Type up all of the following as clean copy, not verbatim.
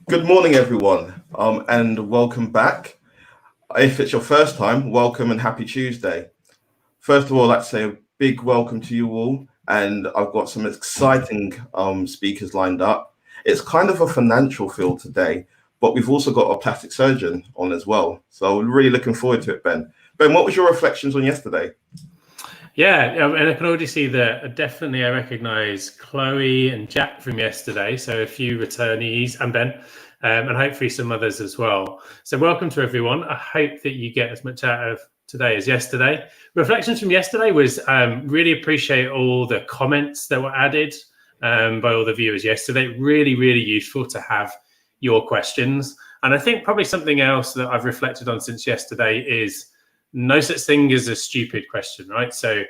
Good morning, everyone, and welcome back. If it's your first time, welcome and happy Tuesday. First of all, I'd like to say a big welcome to you all, and I've got some exciting speakers lined up. It's kind of a financial field today, but we've also got a plastic surgeon on as well. So we're really looking forward to it, Ben. Ben, what was your reflections on yesterday? Yeah, and I can already see that definitely I recognise Chloe and Jack from yesterday, so a few returnees, and Ben, and hopefully some others as well. So welcome to everyone. I hope that you get as much out of today as yesterday. Reflections from yesterday was really appreciate all the comments that were added by all the viewers yesterday. Really, really useful to have your questions. And I think probably something else that I've reflected on since yesterday is no such thing as a stupid question, right? So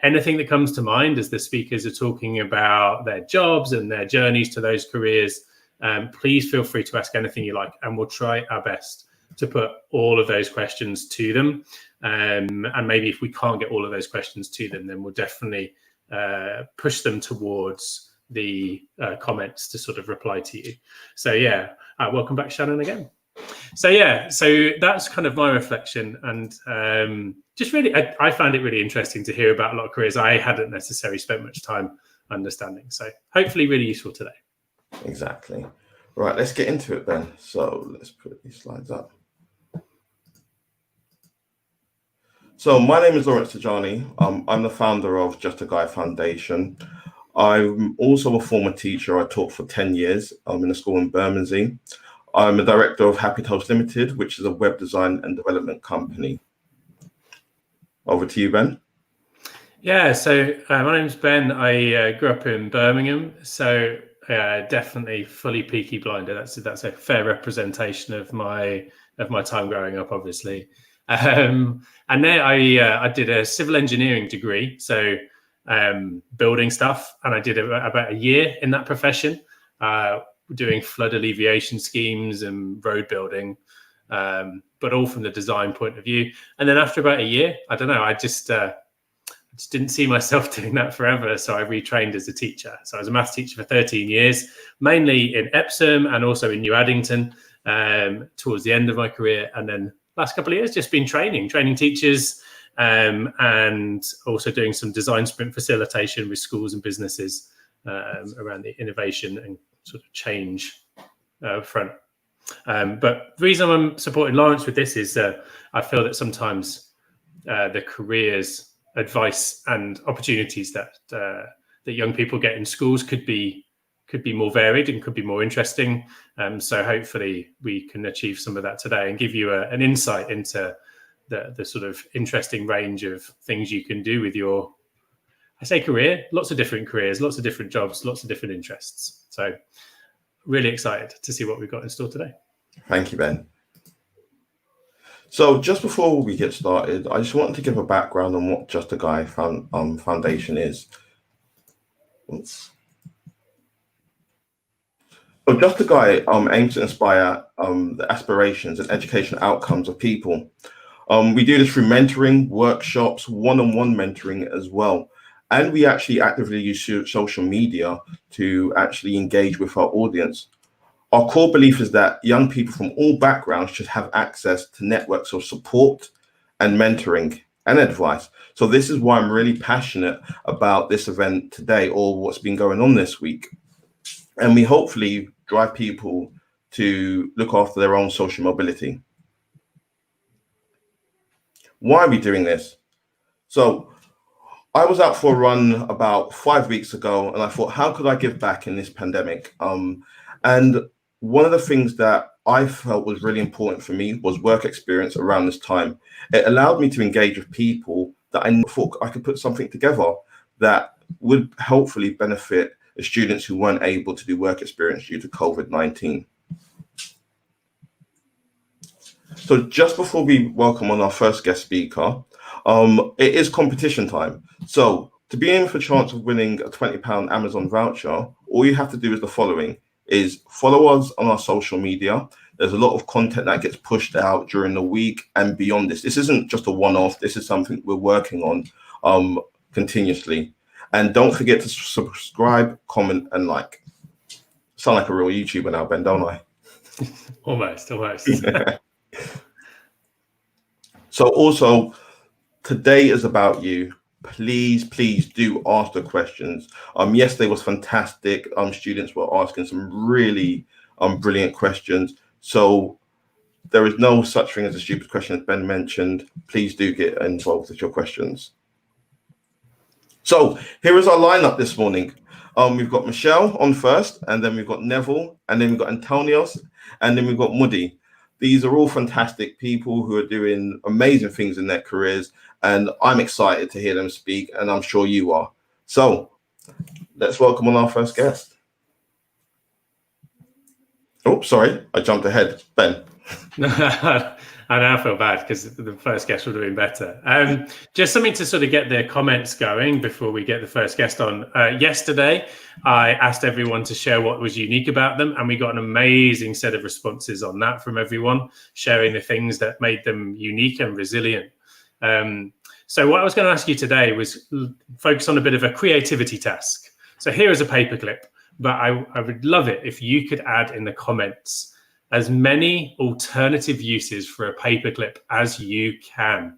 anything that comes to mind as the speakers are talking about their jobs and their journeys to those careers, please feel free to ask anything you like, and we'll try our best to put all of those questions to them. And maybe if we can't get all of those questions to them, then we'll definitely push them towards the comments to sort of reply to you. So yeah, welcome back, Shannon, again. So that's kind of my reflection, and just really, I found it really interesting to hear about a lot of careers I hadn't necessarily spent much time understanding. So hopefully really useful today. Exactly. Right, let's get into it then. So let's put these slides up. So my name is Lawrence Tajani. I'm the founder of Just a Guy Foundation. I'm also a former teacher. I taught for 10 years in a school in Bermondsey. I'm a director of Happy Toast Limited, which is a web design and development company. Over to you, Ben. Yeah, so my name's Ben. I grew up in Birmingham, so definitely fully Peaky Blinder. That's a fair representation of my time growing up, obviously. And then I did a civil engineering degree, so building stuff, and I did about a year in that profession. Doing flood alleviation schemes and road building, but all from the design point of view. And then after about a year, I don't know, I just didn't see myself doing that forever. So I retrained as a teacher. So I was a maths teacher for 13 years, mainly in Epsom and also in New Addington towards the end of my career. And then last couple of years, just been training teachers and also doing some design sprint facilitation with schools and businesses around the innovation and sort of change front. But the reason I'm supporting Lawrence with this is I feel that sometimes the careers, advice and opportunities that young people get in schools could be more varied and could be more interesting. So hopefully we can achieve some of that today and give you an insight into the sort of interesting range of things you can do with your, I say career, lots of different careers, lots of different jobs, lots of different interests. So really excited to see what we've got in store today. Thank you, Ben. So just before we get started, I just wanted to give a background on what Just a Guy Foundation is. Oops. So Just a Guy aims to inspire the aspirations and educational outcomes of people. We do this through mentoring, workshops, one-on-one mentoring as well. And we actually actively use social media to actually engage with our audience. Our core belief is that young people from all backgrounds should have access to networks of support and mentoring and advice. So this is why I'm really passionate about this event today, or what's been going on this week. And we hopefully drive people to look after their own social mobility. Why are we doing this? So I was out for a run about 5 weeks ago, and I thought, how could I give back in this pandemic? And one of the things that I felt was really important for me was work experience around this time. It allowed me to engage with people that I thought I could put something together that would hopefully benefit the students who weren't able to do work experience due to COVID-19. So just before we welcome on our first guest speaker, it is competition time. So to be in for a chance of winning a £20 Amazon voucher, all you have to do is the following: is follow us on our social media. There's a lot of content that gets pushed out during the week and beyond this. This isn't just a one-off. This is something we're working on continuously. And don't forget to subscribe, comment, and like. Sound like a real YouTuber now, Ben, don't I? Almost. So also, today is about you. Please do ask the questions. Yesterday was fantastic. Students were asking some really brilliant questions. So there is no such thing as a stupid question, as Ben mentioned. Please do get involved with your questions. So here is our lineup this morning. We've got Michelle on first, and then we've got Neville, and then we've got Antonios, and then we've got Muddy. These are all fantastic people who are doing amazing things in their careers, and I'm excited to hear them speak, and I'm sure you are. So let's welcome on our first guest. Oh, sorry, I jumped ahead. Ben. I now feel bad because the first guest would have been better. Just something to sort of get the comments going before we get the first guest on. Yesterday, I asked everyone to share what was unique about them, and we got an amazing set of responses on that from everyone, sharing the things that made them unique and resilient. So what I was going to ask you today was focus on a bit of a creativity task. So here is a paperclip, but I would love it if you could add in the comments as many alternative uses for a paperclip as you can.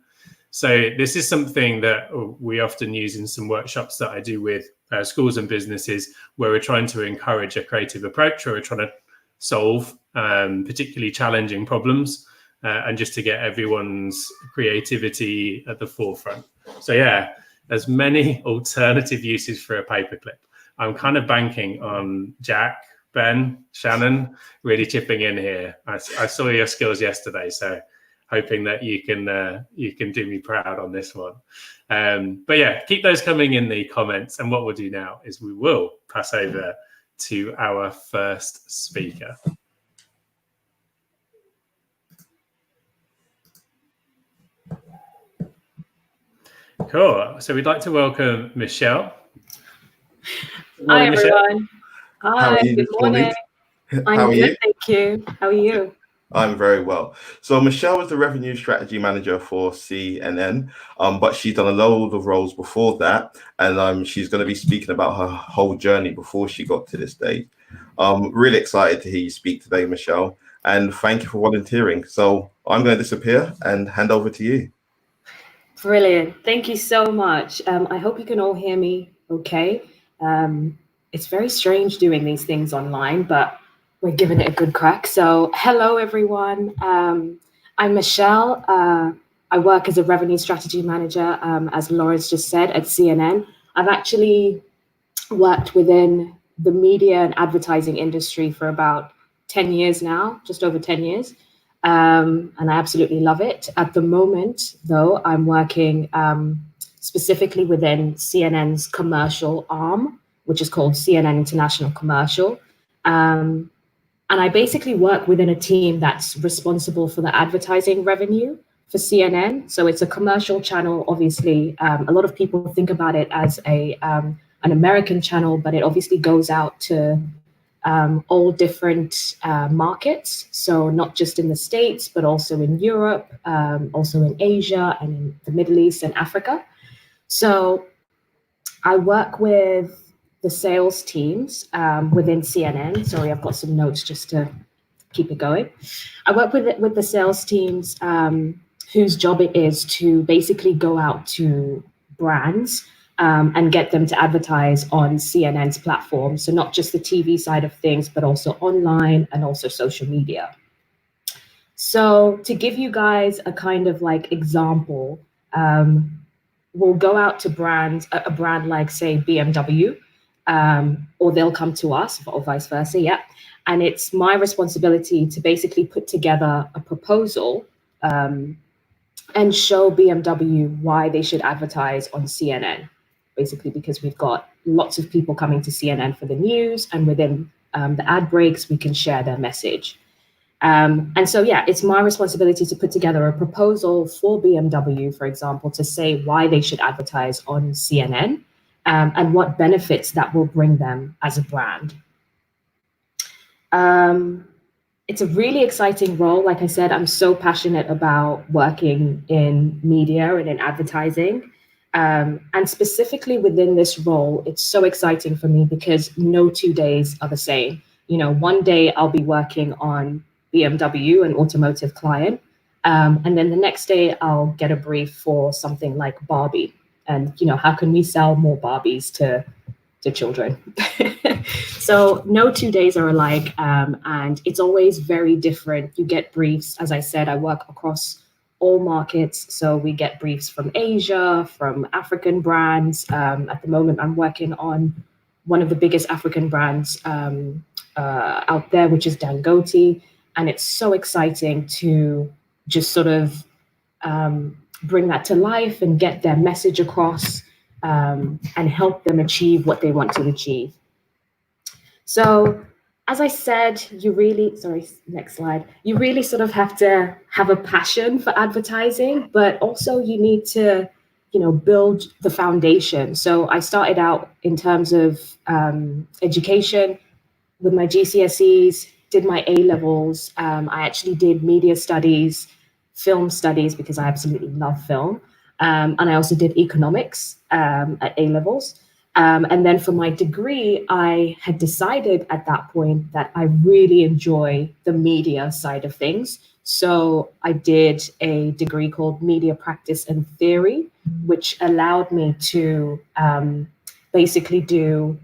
So this is something that we often use in some workshops that I do with schools and businesses, where we're trying to encourage a creative approach, or we're trying to solve particularly challenging problems, and just to get everyone's creativity at the forefront. So yeah, as many alternative uses for a paperclip. I'm kind of banking on Jack, Ben, Shannon, really chipping in here. I saw your skills yesterday, so hoping that you can do me proud on this one. But yeah, keep those coming in the comments. And what we'll do now is we will pass over to our first speaker. Cool. So we'd like to welcome Michelle. Hi, everyone. Hi, good morning. I'm good, thank you. How are you? I'm very well. So Michelle is the revenue strategy manager for CNN, but she's done a load of roles before that, and she's going to be speaking about her whole journey before she got to this stage. Really excited to hear you speak today, Michelle, and thank you for volunteering. So I'm going to disappear and hand over to you. Brilliant. Thank you so much. I hope you can all hear me okay. It's very strange doing these things online, but we're giving it a good crack. So hello, everyone. I'm Michelle. I work as a revenue strategy manager, as Lawrence just said, at CNN. I've actually worked within the media and advertising industry for about 10 years now, just over 10 years. And I absolutely love it. At the moment, though, I'm working specifically within CNN's commercial arm, which is called CNN International Commercial. And I basically work within a team that's responsible for the advertising revenue for CNN. So it's a commercial channel, obviously. A lot of people think about it as an American channel, but it obviously goes out to all different markets. So not just in the States, but also in Europe, also in Asia and in the Middle East and Africa. So I work with the sales teams within CNN. Sorry, I've got some notes just to keep it going. I work with the sales teams whose job it is to basically go out to brands and get them to advertise on CNN's platform. So not just the TV side of things, but also online and also social media. So to give you guys a kind of like example, we'll go out to brands, a brand like say BMW, or they'll come to us or vice versa, yeah. And it's my responsibility to basically put together a proposal and show BMW why they should advertise on CNN, basically because we've got lots of people coming to CNN for the news, and within the ad breaks, we can share their message. And so, yeah, it's my responsibility to put together a proposal for BMW, for example, to say why they should advertise on CNN and what benefits that will bring them as a brand. It's a really exciting role. Like I said, I'm so passionate about working in media and in advertising. And specifically within this role, it's so exciting for me because no 2 days are the same. You know, one day I'll be working on BMW, an automotive client. And then the next day I'll get a brief for something like Barbie. And, how can we sell more Barbies to children? So no 2 days are alike. And it's always very different. You get briefs. As I said, I work across all markets. So we get briefs from Asia, from African brands. At the moment, I'm working on one of the biggest African brands out there, which is Dangote. And it's so exciting to just sort of bring that to life and get their message across and help them achieve what they want to achieve. So as I said, next slide. You really sort of have to have a passion for advertising, but also you need to, build the foundation. So I started out in terms of education with my GCSEs, did my A-levels. I actually did media studies, film studies, because I absolutely love film. And I also did economics at A-levels. And then for my degree, I had decided at that point that I really enjoy the media side of things. So I did a degree called Media Practice and Theory, which allowed me to basically do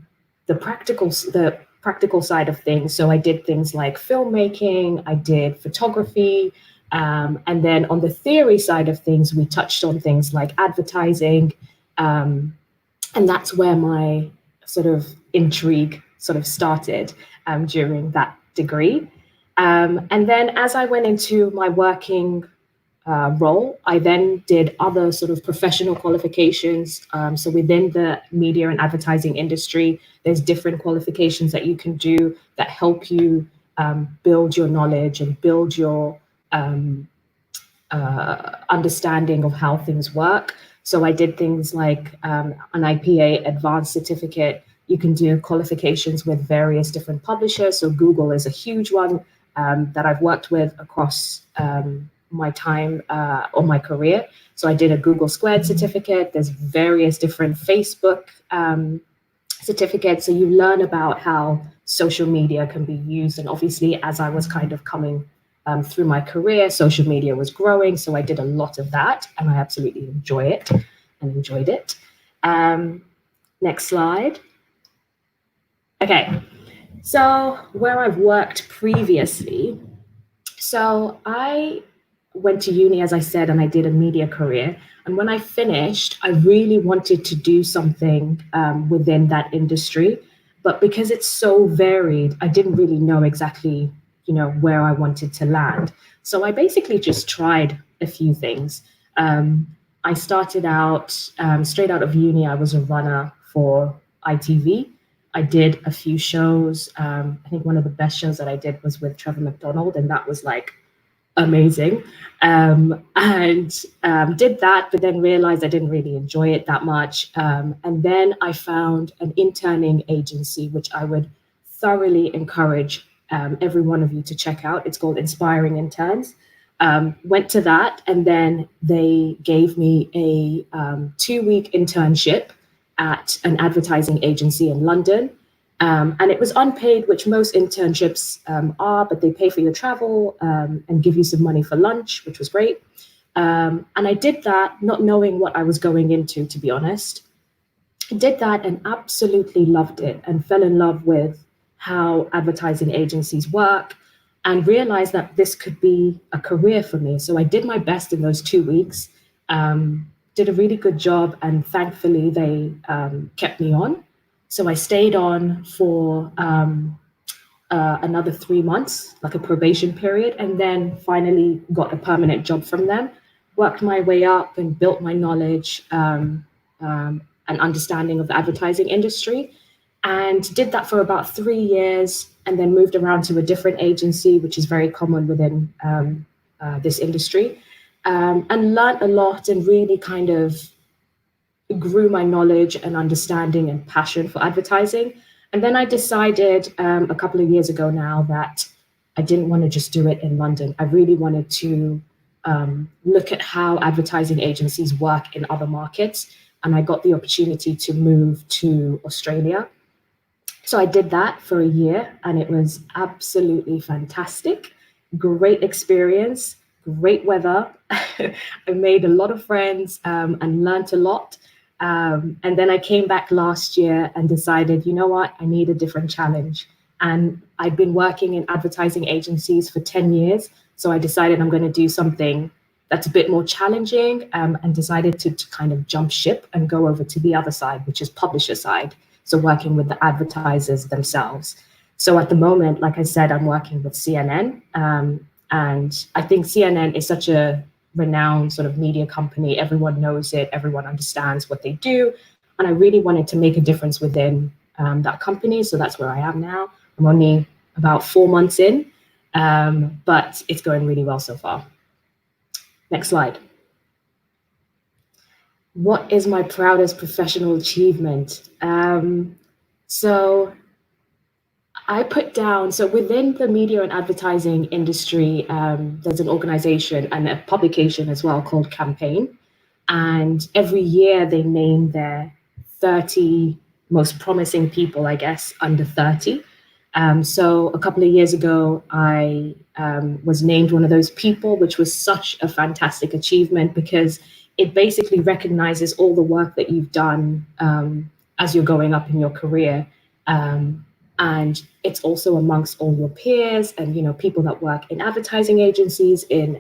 the practical side of things. So I did things like filmmaking, I did photography, and then on the theory side of things, we touched on things like advertising. And that's where my sort of intrigue sort of started during that degree. And then as I went into my working role, I then did other sort of professional qualifications. So within the media and advertising industry, there's different qualifications that you can do that help you build your knowledge and build your understanding of how things work. So I did things like an IPA advanced certificate. You can do qualifications with various different publishers. So Google is a huge one that I've worked with across my time or my career. So I did a Google Squared certificate. There's various different Facebook certificates. So you learn about how social media can be used. And obviously, as I was kind of coming through my career, social media was growing. So I did a lot of that and I absolutely enjoyed it. Next slide. Okay, so where I've worked previously. So I went to uni, as I said, and I did a media career. And when I finished, I really wanted to do something within that industry. But because it's so varied, I didn't really know exactly, where I wanted to land. So I basically just tried a few things. I started out straight out of uni. I was a runner for ITV. I did a few shows. I think one of the best shows that I did was with Trevor McDonald, and that was like amazing. And did that, but then realized I didn't really enjoy it that much. And then I found an interning agency, which I would thoroughly encourage every one of you to check out. It's called Inspiring Interns. Went to that, and then they gave me a 2-week internship at an advertising agency in London. And it was unpaid, which most internships are, but they pay for your travel and give you some money for lunch, which was great. And I did that not knowing what I was going into, to be honest. I did that and absolutely loved it and fell in love with how advertising agencies work and realized that this could be a career for me. So I did my best in those 2 weeks, did a really good job, and thankfully they kept me on. So I stayed on for another 3 months, like a probation period, and then finally got a permanent job from them, worked my way up and built my knowledge and understanding of the advertising industry, and did that for about 3 years, and then moved around to a different agency, which is very common within this industry, and learned a lot and really kind of grew my knowledge and understanding and passion for advertising. And then I decided a couple of years ago now that I didn't want to just do it in London. I really wanted to look at how advertising agencies work in other markets. And I got the opportunity to move to Australia. So I did that for a year and it was absolutely fantastic. great experience, great weather. I made a lot of friends and learned a lot. And then I came back last year and decided, you know what, I need a different challenge. And I'd been working in advertising agencies for 10 years. So I decided I'm going to do something that's a bit more challenging, and decided to kind of jump ship and go over to the other side, which is publisher side. So working with the advertisers themselves. So at the moment, like I said, I'm working with CNN. And I think CNN is such a renowned sort of media company. Everyone knows it. Everyone understands what they do. And I really wanted to make a difference within that company. So that's where I am now. I'm only about 4 months in, but it's going really well so far. Next slide. What is my proudest professional achievement? So I put down, so within the media and advertising industry, there's an organization and a publication as well called Campaign. And every year they name their 30 most promising people, I guess, under 30. So a couple of years ago, I was named one of those people, which was such a fantastic achievement because it basically recognizes all the work that you've done as you're going up in your career. And it's also amongst all your peers and, you know, people that work in advertising agencies, in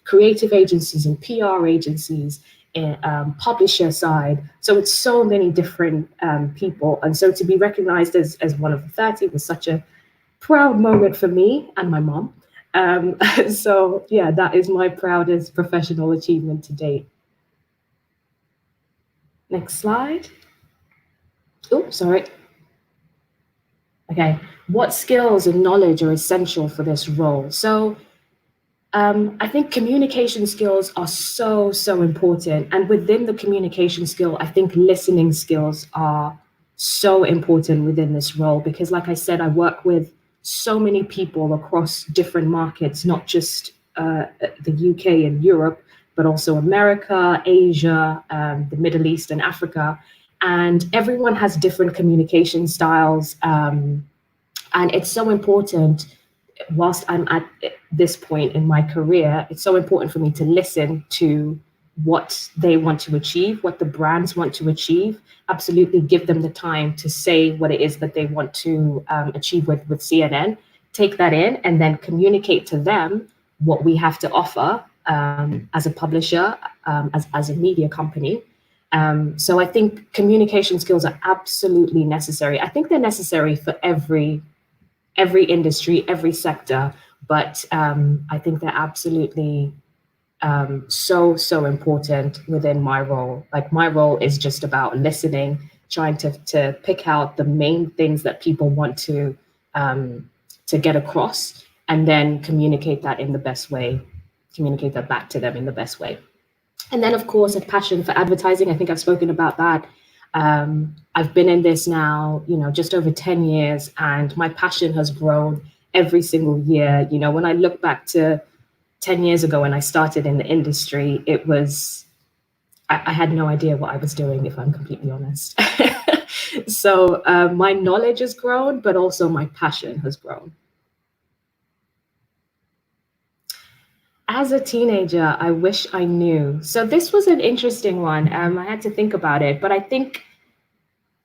creative agencies, in PR agencies, in publisher side. So it's so many different people. And so to be recognized as one of the 30 was such a proud moment for me and my mom. So yeah, that is my proudest professional achievement to date. Next slide. Oh, sorry. Okay, what skills and knowledge are essential for this role? So I think communication skills are so important. And within the communication skill, I think listening skills are so important within this role because, like I said, I work with so many people across different markets, not just the UK and Europe, but also America, Asia, the Middle East and Africa. And everyone has different communication styles. And it's so important, whilst I'm at this point in my career, it's so important for me to listen to what they want to achieve, what the brands want to achieve, absolutely give them the time to say what it is that they want to achieve with CNN, take that in and then communicate to them what we have to offer as a publisher, as a media company. So I think communication skills are absolutely necessary. I think they're necessary for every industry, every sector, but I think they're absolutely so important within my role. Like my role is just about listening, trying to pick out the main things that people want to get across, and then communicate that in the best way, communicate that back to them in the best way. And then, of course, a passion for advertising. I think I've spoken about that. I've been in this now, just over 10 years, and my passion has grown every single year. When I look back to 10 years ago when I started in the industry, it was, I had no idea what I was doing, if I'm completely honest. So my knowledge has grown, but also my passion has grown. As a teenager, I wish I knew. So this was an interesting one. I had to think about it, but I think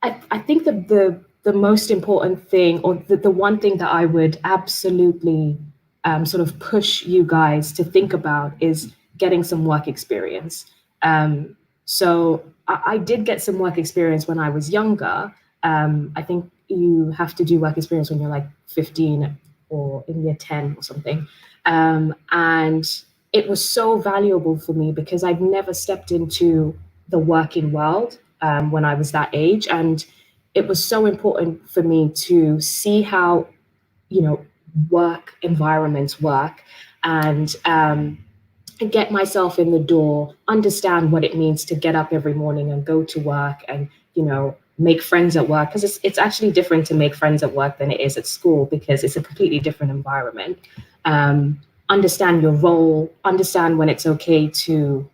the most important thing, or the one thing that I would absolutely sort of push you guys to think about is getting some work experience. So I did get some work experience when I was younger. I think you have to do work experience when you're like 15 or in year 10 or something. And it was so valuable for me because I'd never stepped into the working world when I was that age. And it was so important for me to see how, work environments work and get myself in the door, understand what it means to get up every morning and go to work and, make friends at work, because it's actually different to make friends at work than it is at school because it's a completely different environment. Understand your role, understand when it's okay to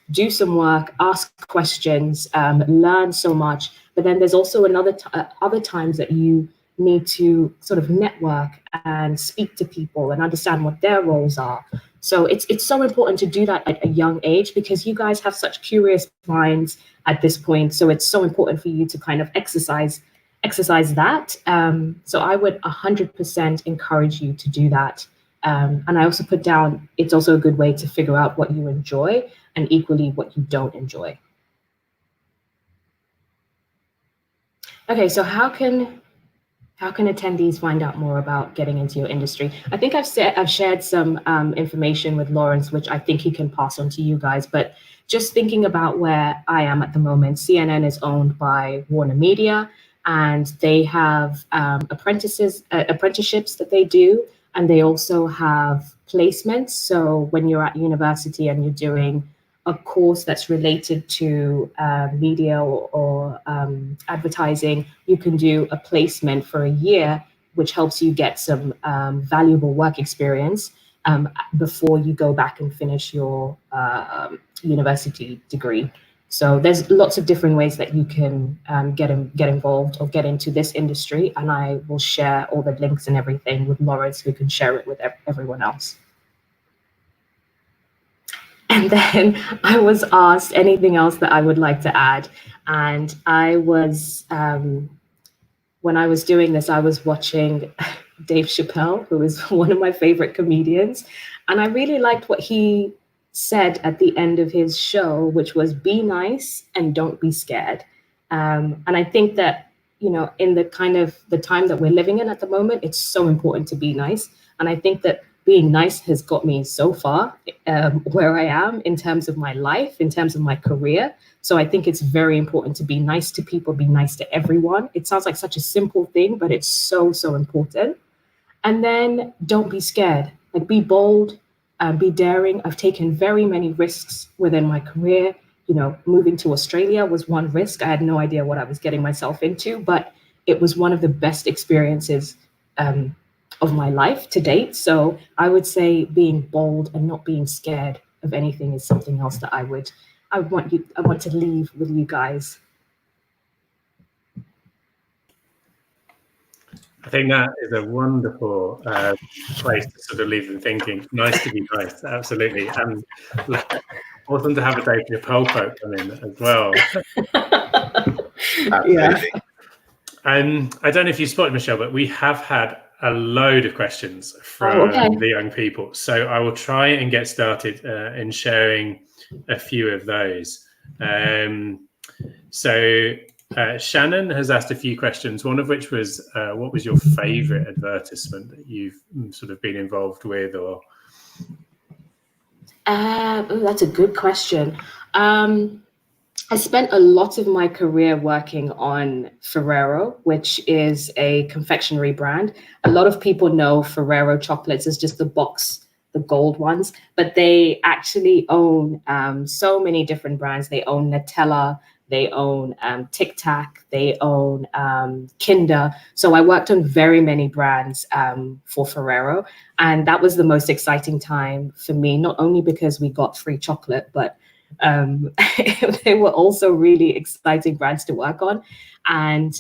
do some work, ask questions, learn so much. But then there's also other times that you need to sort of network and speak to people and understand what their roles are. So it's so important to do that at a young age, because you guys have such curious minds at this point. So it's so important for you to kind of exercise that. So I would 100% encourage you to do that. And I also put down, it's also a good way to figure out what you enjoy and equally what you don't enjoy. Okay, so how can attendees find out more about getting into your industry? I think I've shared some information with Lawrence, which I think he can pass on to you guys. But just thinking about where I am at the moment, CNN is owned by Warner Media, and they have apprenticeships that they do, and they also have placements. So when you're at university and you're doing a course that's related to media or advertising, you can do a placement for a year, which helps you get some valuable work experience before you go back and finish your university degree. So there's lots of different ways that you can get involved or get into this industry, and I will share all the links and everything with Lawrence, who can share it with everyone else. And then I was asked anything else that I would like to add. And I was, when I was doing this, I was watching Dave Chappelle, who is one of my favorite comedians. And I really liked what he said at the end of his show, which was, be nice and don't be scared. And I think that, you know, in the kind of the time that we're living in at the moment, it's so important to be nice. And I think that being nice has got me so far where I am in terms of my life, in terms of my career. So I think it's very important to be nice to people, be nice to everyone. It sounds like such a simple thing, but it's so, so important. And then don't be scared, like be bold, be daring. I've taken very many risks within my career. You know, moving to Australia was one risk. I had no idea what I was getting myself into, but it was one of the best experiences of my life to date. So I would say being bold and not being scared of anything is something else that I want to leave with you guys. I think that is a wonderful place to sort of leave them thinking. Nice to be nice, absolutely. And awesome to have a Dave Chappelle quote come in as well. Yeah. I don't know if you spotted, Michelle, but we have had a load of questions from the young people. So I will try and get started in sharing a few of those. Shannon has asked a few questions, one of which was, what was your favorite advertisement that you've sort of been involved with? Or that's a good question. I spent a lot of my career working on Ferrero, which is a confectionery brand. A lot of people know Ferrero chocolates as just the box, the gold ones, but they actually own so many different brands. They own Nutella, they own Tic Tac, they own Kinder. So I worked on very many brands for Ferrero, and that was the most exciting time for me, not only because we got free chocolate, but they were also really exciting brands to work on. And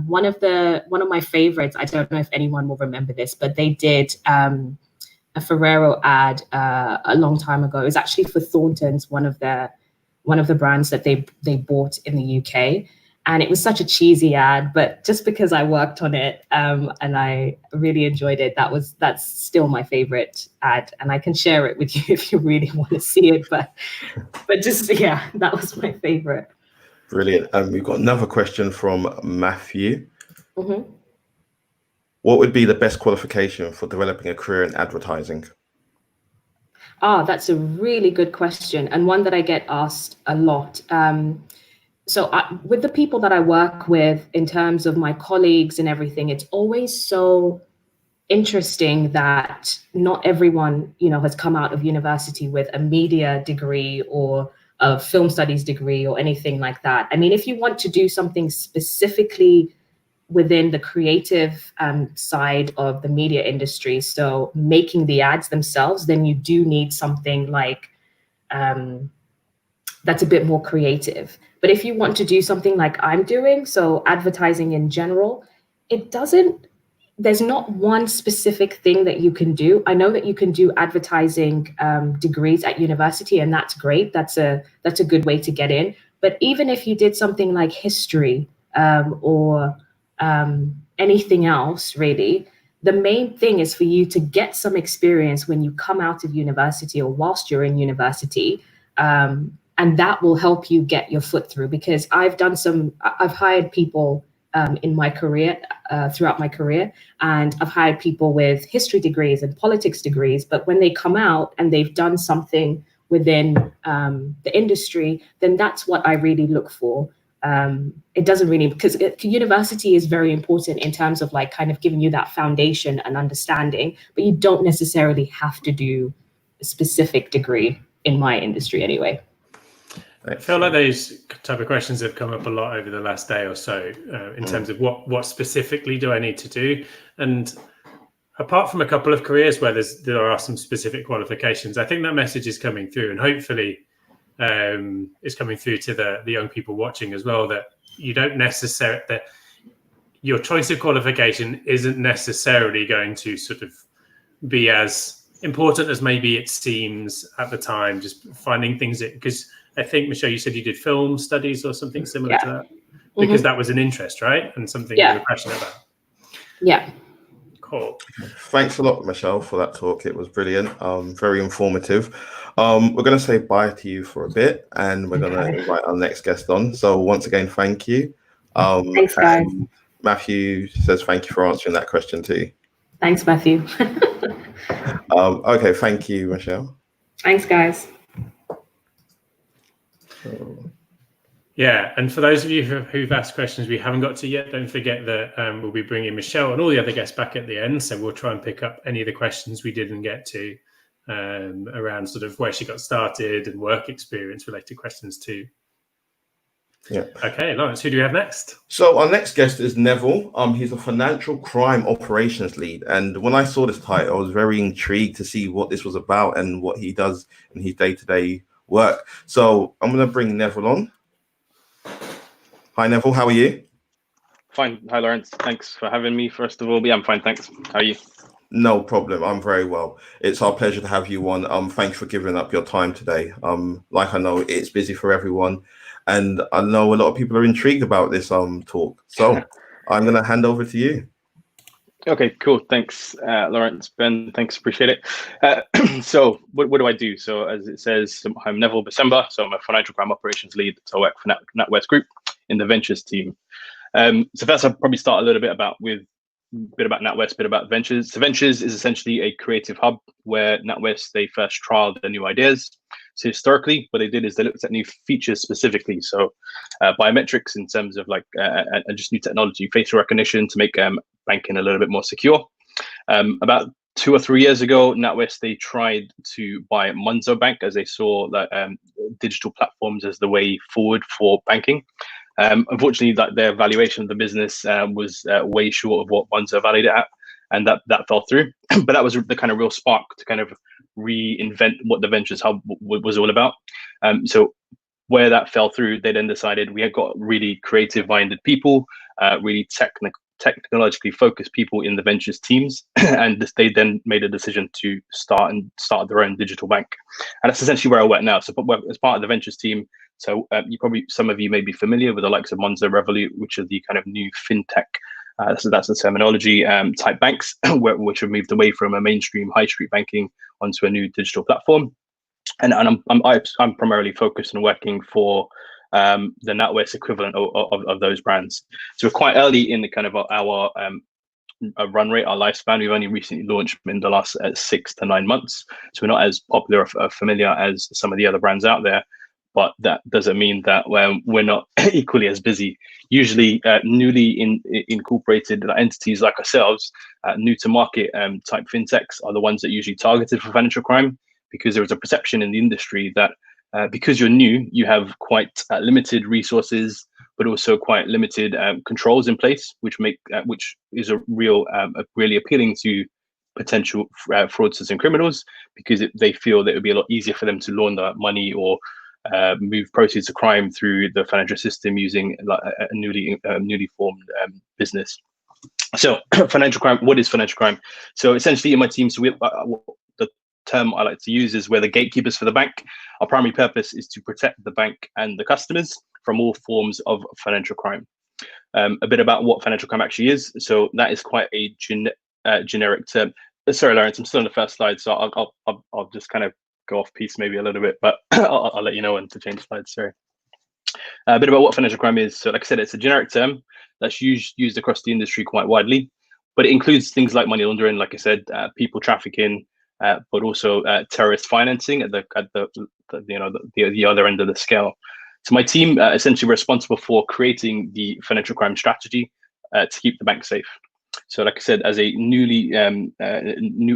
one of my favorites, I don't know if anyone will remember this, but they did a Ferrero ad a long time ago. It was actually for Thornton's, one of the brands that they bought in the UK. And it was such a cheesy ad, but just because I worked on it and I really enjoyed it, that's still my favorite ad. And I can share it with you if you really want to see it. But just, yeah, that was my favorite. Brilliant. We've got another question from Matthew. Mm-hmm. What would be the best qualification for developing a career in advertising? That's a really good question, and one that I get asked a lot. So with the people that I work with, in terms of my colleagues and everything, it's always so interesting that not everyone, you know, has come out of university with a media degree or a film studies degree or anything like that. I mean, if you want to do something specifically within the creative side of the media industry, so making the ads themselves, then you do need something like that's a bit more creative. But if you want to do something like I'm doing, so advertising in general, it doesn't, there's not one specific thing that you can do. I know that you can do advertising degrees at university, and that's great. That's a good way to get in. But even if you did something like history or anything else, really, the main thing is for you to get some experience when you come out of university or whilst you're in university. And that will help you get your foot through, because I've hired people in my career, throughout my career, and I've hired people with history degrees and politics degrees, but when they come out and they've done something within the industry, then that's what I really look for. It doesn't really, because university is very important in terms of like kind of giving you that foundation and understanding, but you don't necessarily have to do a specific degree in my industry anyway. I feel like those type of questions have come up a lot over the last day or so in terms of what specifically do I need to do? And apart from a couple of careers where there are some specific qualifications, I think that message is coming through, and hopefully is coming through to the young people watching as well, that you don't necessarily, that your choice of qualification isn't necessarily going to sort of be as important as maybe it seems at the time, just finding things that, because I think, Michelle, you said you did film studies or something similar to that, because that was an interest, right? And something you were passionate about. Yeah. Cool. Thanks a lot, Michelle, for that talk. It was brilliant, very informative. We're going to say bye to you for a bit, and we're going to invite our next guest on. So once again, thank you. Thanks, guys. Matthew says thank you for answering that question too. Thanks, Matthew. Okay, thank you, Michelle. Thanks, guys. Yeah, and for those of you who've asked questions we haven't got to yet, don't forget that we'll be bringing Michelle and all the other guests back at the end. So we'll try and pick up any of the questions we didn't get to around sort of where she got started and work experience related questions too. Yeah. Okay, Lawrence, who do we have next? So our next guest is Neville. He's a financial crime operations lead. And when I saw this title, I was very intrigued to see what this was about and what he does in his day-to-day work. So I'm going to bring Neville on. Hi, Neville. How are you? Fine. Hi, Lawrence. Thanks for having me. First of all, yeah, I'm fine. Thanks. How are you? No problem. I'm very well. It's our pleasure to have you on. Thanks for giving up your time today. Like I know it's busy for everyone, and I know a lot of people are intrigued about this talk. So I'm going to hand over to you. Okay, cool. Thanks, Lawrence, Ben. Thanks. Appreciate it. So what do I do? So as it says, I'm Neville December. So I'm a financial crime operations lead. So I work for NatWest Group in the ventures team. So first, I'll probably start a little bit about NatWest, a bit about ventures. So ventures is essentially a creative hub where NatWest, they first trialed their new ideas. So historically, what they did is they looked at new features specifically. So biometrics in terms of like and just new technology, facial recognition to make banking a little bit more secure. About 2 or 3 years ago, NatWest, they tried to buy Monzo Bank as they saw that digital platforms as the way forward for banking. Unfortunately, their valuation of the business was way short of what Monzo valued it at, and that fell through. But that was the kind of real spark to kind of reinvent what the Ventures Hub was all about. So where that fell through, they then decided we had got really creative-minded people, really technologically focused people in the ventures teams, and they then made a decision to start their own digital bank. And that's essentially where I work now. So as part of the ventures team, so some of you may be familiar with the likes of Monzo, Revolut, which are the kind of new fintech, so that's the terminology, type banks, which have moved away from a mainstream high street banking onto a new digital platform. And I'm primarily focused on working for the NatWest equivalent of those brands. So we're quite early in the kind of our run rate, our lifespan. We've only recently launched in the last 6 to 9 months. So we're not as popular or familiar as some of the other brands out there, but that doesn't mean that we're not equally as busy. Usually newly incorporated entities like ourselves, new to market type fintechs are the ones that are usually targeted for financial crime, because there is a perception in the industry that because you're new, you have quite limited resources, but also quite limited controls in place, which is really appealing to potential fraudsters and criminals, because they feel that it would be a lot easier for them to launder money or move proceeds of crime through the financial system using a newly formed business. So financial crime, what is financial crime? So essentially in my team, so the term I like to use is we're the gatekeepers for the bank. Our primary purpose is to protect the bank and the customers from all forms of financial crime. A bit about what financial crime actually is. So that is quite a generic term. Sorry, Lawrence, I'm still on the first slide, so I'll just kind of go off piece maybe a little bit, but I'll let you know when to change slides. Sorry. A bit about what financial crime is. So like I said, it's a generic term that's used across the industry quite widely, but it includes things like money laundering, like I said, people trafficking, but also terrorist financing at the other end of the scale. So my team essentially responsible for creating the financial crime strategy to keep the bank safe. So like I said, as a new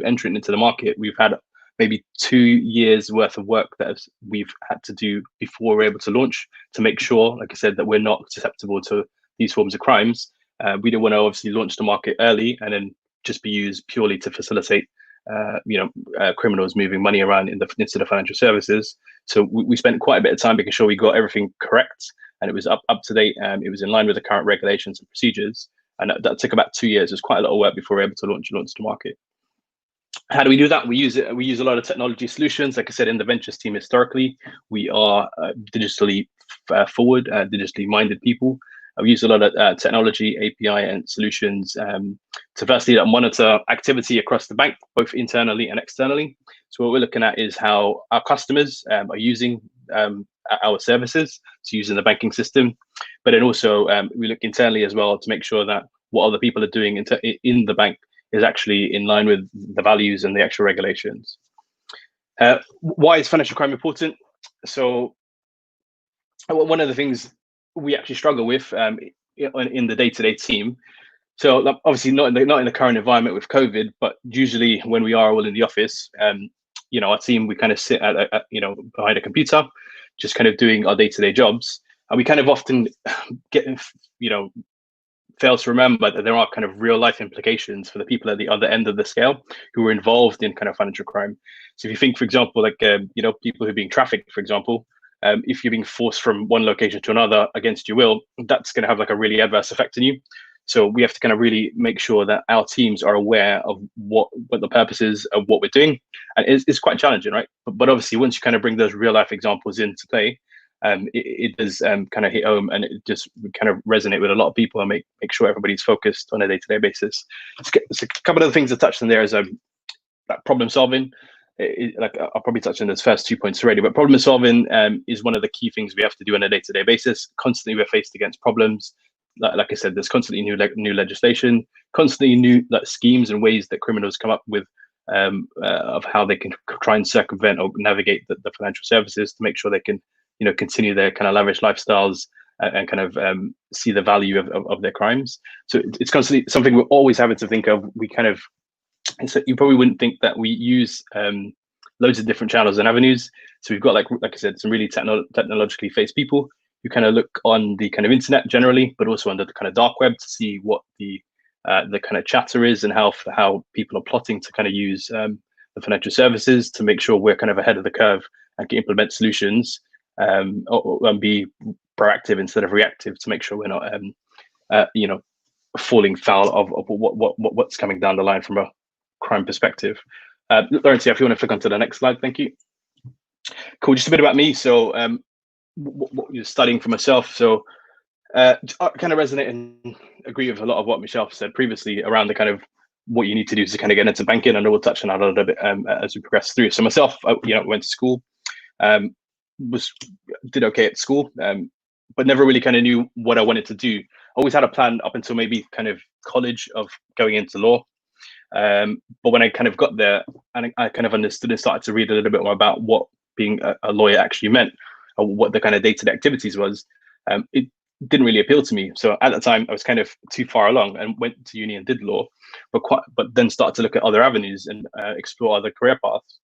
entrant into the market, we've had maybe 2 years worth of work that we've had to do before we're able to launch to make sure, like I said, that we're not susceptible to these forms of crimes. We didn't want to obviously launch the market early and then just be used purely to facilitate criminals moving money around into the financial services. So we spent quite a bit of time making sure we got everything correct and it was up to date. It was in line with the current regulations and procedures. And that took about 2 years. It was quite a lot of work before we were able to launch the market. How do we do that? We use a lot of technology solutions. Like I said, in the ventures team historically, we are digitally forward, digitally minded people. We use a lot of technology, API, and solutions to firstly monitor activity across the bank, both internally and externally. So what we're looking at is how our customers are using our services, so using the banking system. But then also we look internally as well to make sure that what other people are doing in the bank is actually in line with the values and the actual regulations. Why is financial crime important? So one of the things we actually struggle with in the day-to-day team. So obviously not in the current environment with COVID, but usually when we are all in the office, our team, we kind of sit at behind a computer, just kind of doing our day-to-day jobs, and we kind of often fail to remember that there are kind of real life implications for the people at the other end of the scale who are involved in kind of financial crime. So if you think, for example, like people who are being trafficked, for example, if you're being forced from one location to another against your will, that's going to have like a really adverse effect on you. So we have to kind of really make sure that our teams are aware of what the purpose is of what we're doing, and it's quite challenging, right? But obviously, once you kind of bring those real life examples into play, it does kind of hit home, and it just kind of resonate with a lot of people and make sure everybody's focused on a day-to-day basis. So a couple of the things I touched on there is like problem solving. I'll probably touch on those first 2 points already, but problem solving is one of the key things we have to do on a day-to-day basis. Constantly we're faced against problems. Like I said, there's constantly new legislation, constantly new schemes and ways that criminals come up with of how they can try and circumvent or navigate the financial services to make sure they can continue their kind of lavish lifestyles and kind of see the value of their crimes. So it's constantly something we're always having to think of. So you probably wouldn't think that we use loads of different channels and avenues. So we've got like I said, some really technologically faced people who kind of look on the kind of internet generally, but also on the kind of dark web to see what the kind of chatter is and how people are plotting to kind of use the financial services to make sure we're kind of ahead of the curve and can implement solutions and be proactive instead of reactive to make sure we're not falling foul of what's coming down the line from a crime perspective. Lawrence, if you want to flick onto the next slide, thank you. Cool. Just a bit about me. So what you're studying for myself. So I kind of resonate and agree with a lot of what Michelle said previously around the kind of what you need to do to kind of get into banking. I know we'll touch on that a little bit as we progress through. So myself, went to school, did okay at school, but never really kind of knew what I wanted to do. Always had a plan up until maybe kind of college of going into law. But when I kind of got there and I kind of understood and started to read a little bit more about what being a lawyer actually meant, or what the kind of day-to-day activities was, it didn't really appeal to me. So at the time, I was kind of too far along and went to uni and did law, but then started to look at other avenues and explore other career paths.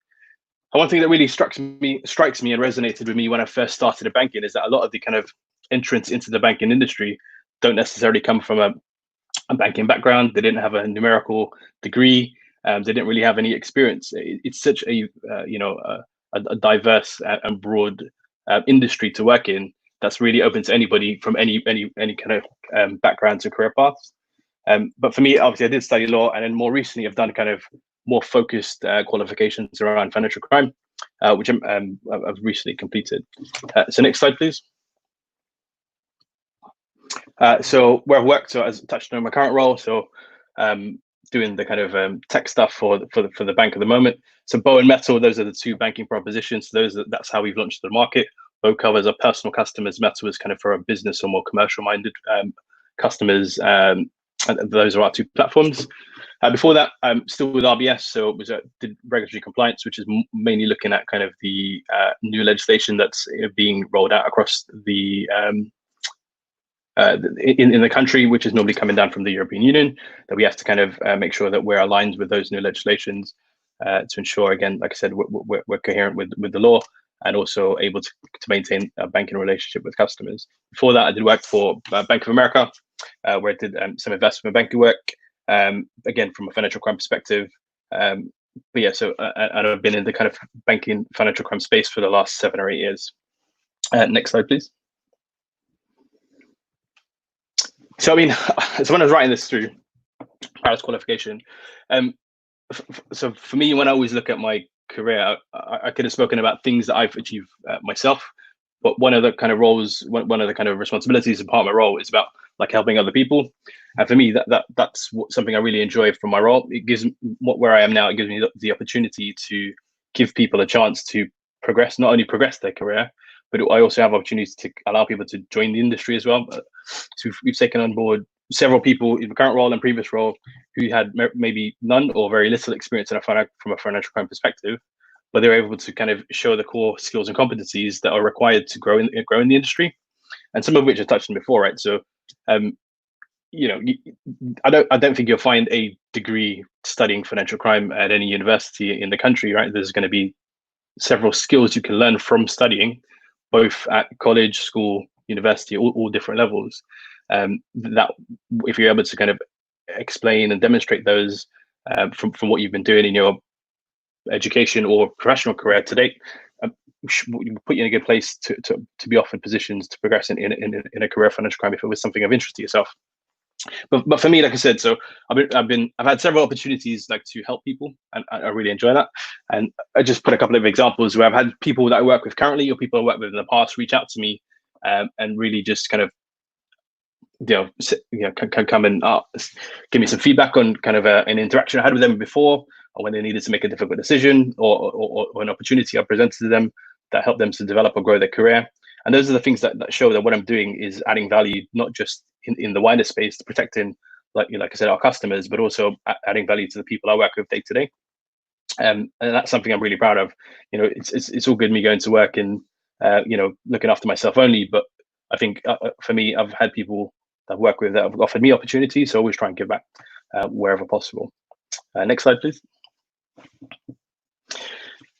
And one thing that really strikes me and resonated with me when I first started in banking is that a lot of the kind of entrants into the banking industry don't necessarily come from a banking background. They didn't have a numerical degree. They didn't really have any experience. It's such a diverse and broad industry to work in that's really open to anybody from any kind of backgrounds or career paths. But for me, obviously, I did study law, and then more recently, I've done kind of more focused qualifications around financial crime, which I've recently completed. So next slide, please. So where I've worked, so as touched on my current role, so doing the kind of tech stuff for the bank at the moment. So Bow and Metal, those are the two banking propositions. That's how we've launched the market. Bow covers our personal customers. Metal is kind of for our business or more commercial-minded customers. And those are our two platforms. Before that, I'm still with RBS, so it was did regulatory compliance, which is mainly looking at kind of the new legislation that's being rolled out across the in the country, which is normally coming down from the European Union, that we have to kind of make sure that we're aligned with those new legislations to ensure, again, like I said, we're coherent with the law and also able to maintain a banking relationship with customers. Before that, I did work for Bank of America, where I did some investment banking work, again, from a financial crime perspective. But yeah, so and I've been in the kind of banking financial crime space for the last 7 or 8 years. Next slide, please. So, I mean, so when I was writing this through, Paris qualification, so for me, when I always look at my career, I could have spoken about things that I've achieved myself, but one of the kind of roles, one of the kind of responsibilities and part of my role is about like helping other people. And for me, that's something I really enjoy from my role. It gives where I am now, it gives me the opportunity to give people a chance to progress, not only progress their career, but I also have opportunities to allow people to join the industry as well. So we've taken on board several people in the current role and previous role who had maybe none or very little experience from a financial crime perspective, but they're able to kind of show the core skills and competencies that are required to grow in the industry, and some of which I touched on before, right? So, you know, I don't think you'll find a degree studying financial crime at any university in the country, right? There's going to be several skills you can learn from studying, both at college, school, university, all different levels. That if you're able to kind of explain and demonstrate those from what you've been doing in your education or professional career to date, put you in a good place to be offered positions to progress in a career of financial crime if it was something of interest to yourself. But for me, like I said, so I've had several opportunities like to help people, and I really enjoy that. And I just put a couple of examples where I've had people that I work with currently or people I worked with in the past reach out to me and really just kind of come and give me some feedback on kind of an interaction I had with them before, or when they needed to make a difficult decision or an opportunity I presented to them that helped them to develop or grow their career. And those are the things that show that what I'm doing is adding value, not just in the wider space, protecting, like I said, our customers, but also adding value to the people I work with day to day. And that's something I'm really proud of. You know, it's all good me going to work and looking after myself only, but I think for me, I've had people that I've worked with that have offered me opportunities, so I always try and give back wherever possible. Next slide, please.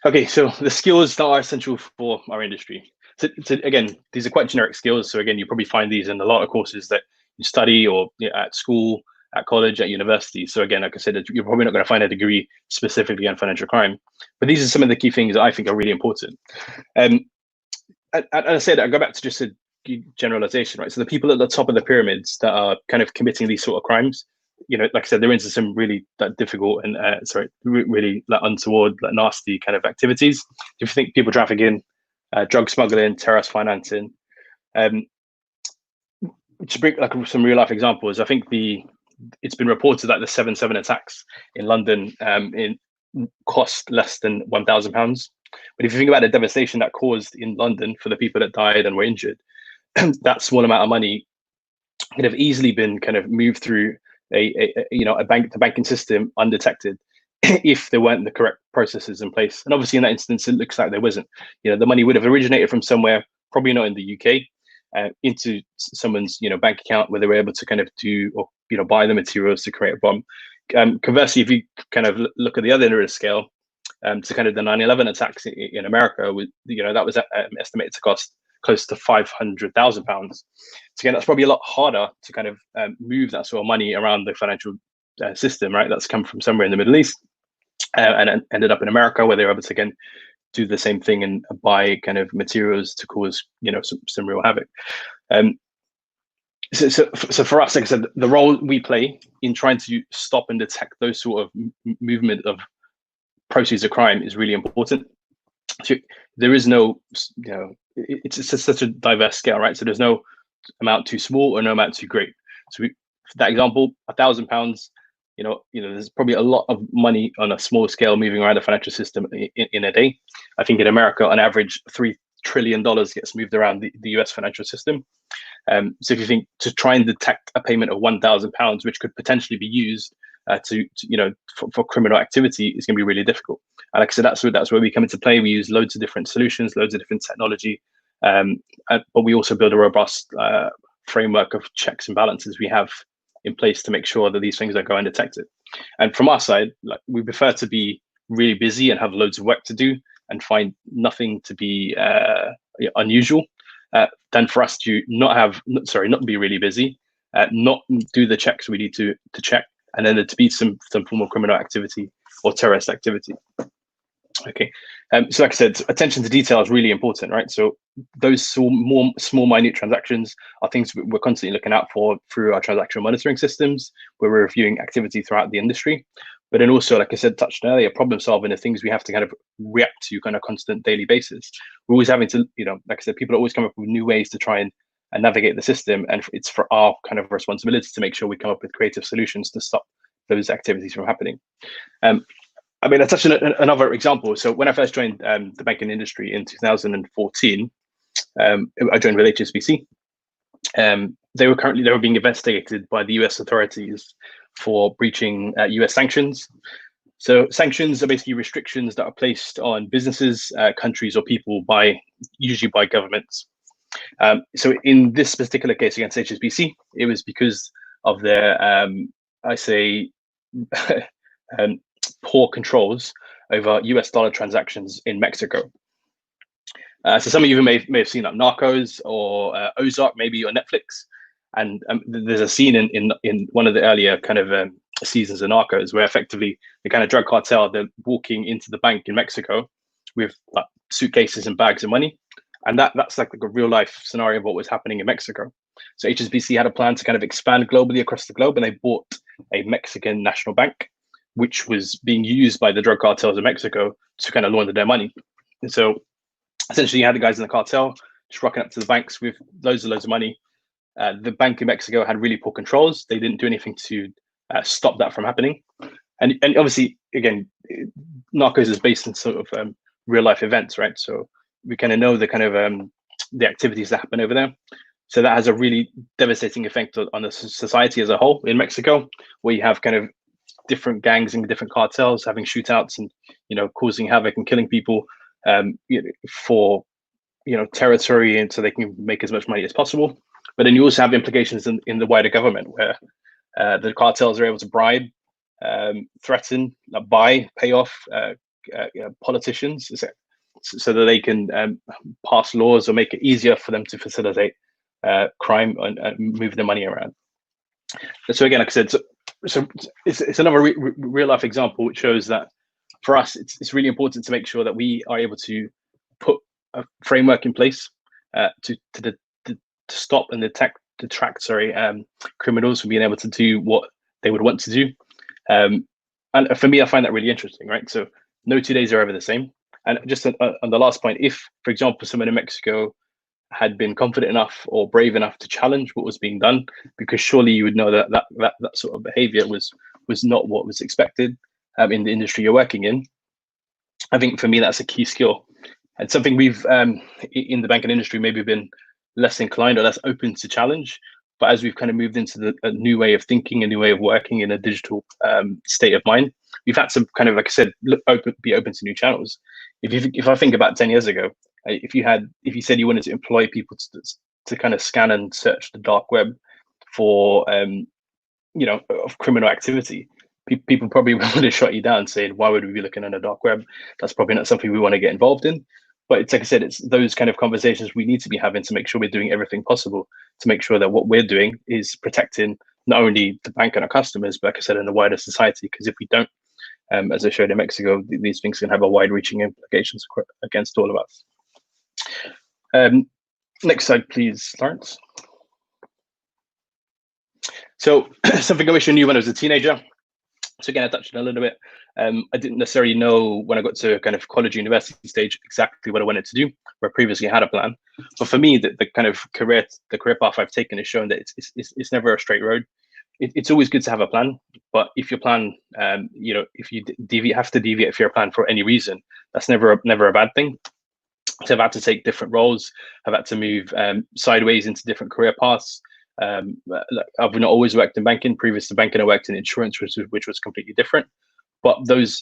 Okay, so the skills that are essential for our industry. So again, these are quite generic skills. So again, you probably find these in a lot of courses that you study or at school, at college, at university. So again, like I said, you're probably not going to find a degree specifically on financial crime. But these are some of the key things that I think are really important. And I said, I go back to just a generalization, right? So the people at the top of the pyramids that are kind of committing these sort of crimes, like I said, they're into some really difficult and really untoward, nasty kind of activities. If you think people trafficking, drug smuggling, terrorist financing, to bring some real life examples, I think it's been reported that the 7/7 attacks in London cost less than £1,000. But if you think about the devastation that caused in London for the people that died and were injured, that small amount of money could have easily been kind of moved through the banking system undetected if there weren't the correct processes in place. And obviously in that instance, it looks like there wasn't. The money would have originated from somewhere, probably not in the UK, into someone's bank account where they were able to kind of do or buy the materials to create a bomb. Conversely, if you kind of look at the other end of the scale, to kind of the 9/11 attacks in America, that was estimated to cost close to £500,000. So again, that's probably a lot harder to kind of move that sort of money around the financial system, right? That's come from somewhere in the Middle East and ended up in America, where they were able to again do the same thing and buy kind of materials to cause some real havoc. So for us, like I said, the role we play in trying to stop and detect those sort of movement of proceeds of crime is really important. So there is no, it's such a diverse scale, right? So there's no amount too small or no amount too great. So for that example, £1,000, there's probably a lot of money on a small scale moving around the financial system in a day. I think in America, on average, $3 trillion gets moved around the US financial system. So if you think to try and detect a payment of £1,000, which could potentially be used for criminal activity, is going to be really difficult. And like I said, that's where we come into play. We use loads of different solutions, loads of different technology, but we also build a robust framework of checks and balances we have in place to make sure that these things are going undetected. And from our side, we prefer to be really busy and have loads of work to do and find nothing to be unusual, than for us to not be really busy, not do the checks we need to check, and then there to be some form of criminal activity or terrorist activity. Okay, so like I said, attention to detail is really important, right? So those small, minute transactions are things we're constantly looking out for through our transactional monitoring systems, where we're reviewing activity throughout the industry. But then also, like I said, touched earlier, problem solving are things we have to kind of react to on a constant daily basis. We're always having to, like I said, people are always coming up with new ways to try and navigate the system, and it's for our kind of responsibility to make sure we come up with creative solutions to stop those activities from happening. I touched on another example. So when I first joined the banking industry in 2014, I joined with HSBC. They were being investigated by the US authorities for breaching US sanctions. So sanctions are basically restrictions that are placed on businesses, countries, or people usually by governments. So in this particular case against HSBC, it was because of their, poor controls over US dollar transactions in Mexico. So some of you may have seen like Narcos or Ozark, maybe on Netflix. And there's a scene in one of the earlier kind of seasons of Narcos where effectively the kind of drug cartel, they're walking into the bank in Mexico with like, suitcases and bags of money. And that's like a real life scenario of what was happening in Mexico. So HSBC had a plan to kind of expand globally across the globe, and they bought a Mexican national bank, which was being used by the drug cartels in Mexico to kind of launder their money. And so essentially you had the guys in the cartel just rocking up to the banks with loads of money. The bank in Mexico had really poor controls. They didn't do anything to stop that from happening. And obviously, again, Narcos is based on sort of real life events, right? So we kind of know the kind of the activities that happen over there. So that has a really devastating effect on the society as a whole in Mexico, where you have kind of different gangs and different cartels having shootouts and causing havoc and killing people for territory, and so they can make as much money as possible. But then you also have implications in the wider government, where the cartels are able to bribe, threaten, buy, pay off politicians so that they can pass laws or make it easier for them to facilitate crime and move their money around. So again, like I said, so it's another real life example which shows that for us, it's really important to make sure that we are able to put a framework in place to stop and detract criminals from being able to do what they would want to do. And for me, I find that really interesting, right? So no 2 days are ever the same. And just on the last point, if, for example, someone in Mexico had been confident enough or brave enough to challenge what was being done, because surely you would know that sort of behavior was not what was expected in the industry you're working in. I think for me, that's a key skill. And something we've, in the banking industry, maybe been less inclined or less open to challenge. But as we've kind of moved into a new way of thinking, a new way of working in a digital state of mind, we've had to kind of, like I said, be open to new channels. If I think about 10 years ago, if you said you wanted to employ people to kind of scan and search the dark web for of criminal activity, people probably would have shut you down, saying, "Why would we be looking on the dark web? That's probably not something we want to get involved in." But it's like I said, it's those kind of conversations we need to be having to make sure we're doing everything possible to make sure that what we're doing is protecting not only the bank and our customers, but like I said, in the wider society. Because if we don't, as I showed in Mexico, these things can have a wide-reaching implications against all of us. Next slide, please, Lawrence. So something I wish I knew when I was a teenager. So again, I touched on it a little bit. I didn't necessarily know when I got to kind of college, university stage exactly what I wanted to do, where I previously had a plan. But for me, the kind of career path I've taken has shown that it's never a straight road. It's always good to have a plan, but if your plan, if you have to deviate from your plan for any reason, that's never a bad thing. So I've had to take different roles. I've had to move sideways into different career paths. I've not always worked in banking. Previous to banking, I worked in insurance, which was completely different. But those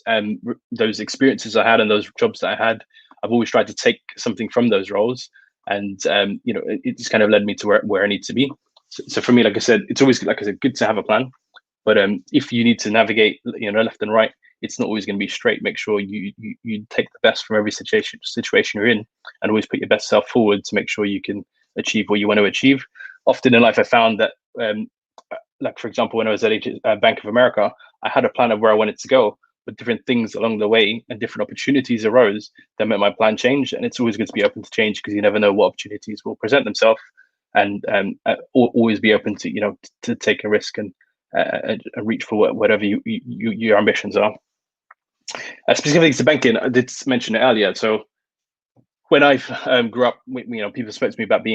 experiences I had and those jobs that I had, I've always tried to take something from those roles, and it just kind of led me to where I need to be. So for me, like I said, it's always, like I said, good to have a plan. But if you need to navigate, left and right, it's not always going to be straight. Make sure you take the best from every situation you're in, and always put your best self forward to make sure you can achieve what you want to achieve. Often in life, I found that, like for example, when I was at Bank of America, I had a plan of where I wanted to go, but different things along the way and different opportunities arose that made my plan change. And it's always good to be open to change, because you never know what opportunities will present themselves, and always be open to to take a risk and reach for whatever your ambitions are. Specifically to banking, I did mention it earlier. So when I grew up, people spoke to me about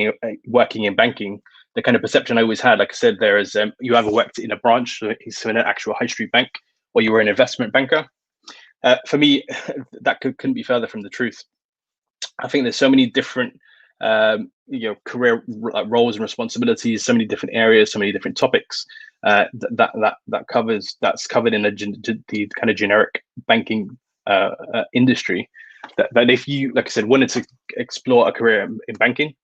working in banking. The kind of perception I always had, like I said, there is you either worked in a branch, so in an actual high street bank, or you were an investment banker. For me, that couldn't be further from the truth. I think there's so many different career roles and responsibilities, so many different areas, so many different topics that's covered in the kind of generic banking industry. That if you, like I said, wanted to explore a career in banking,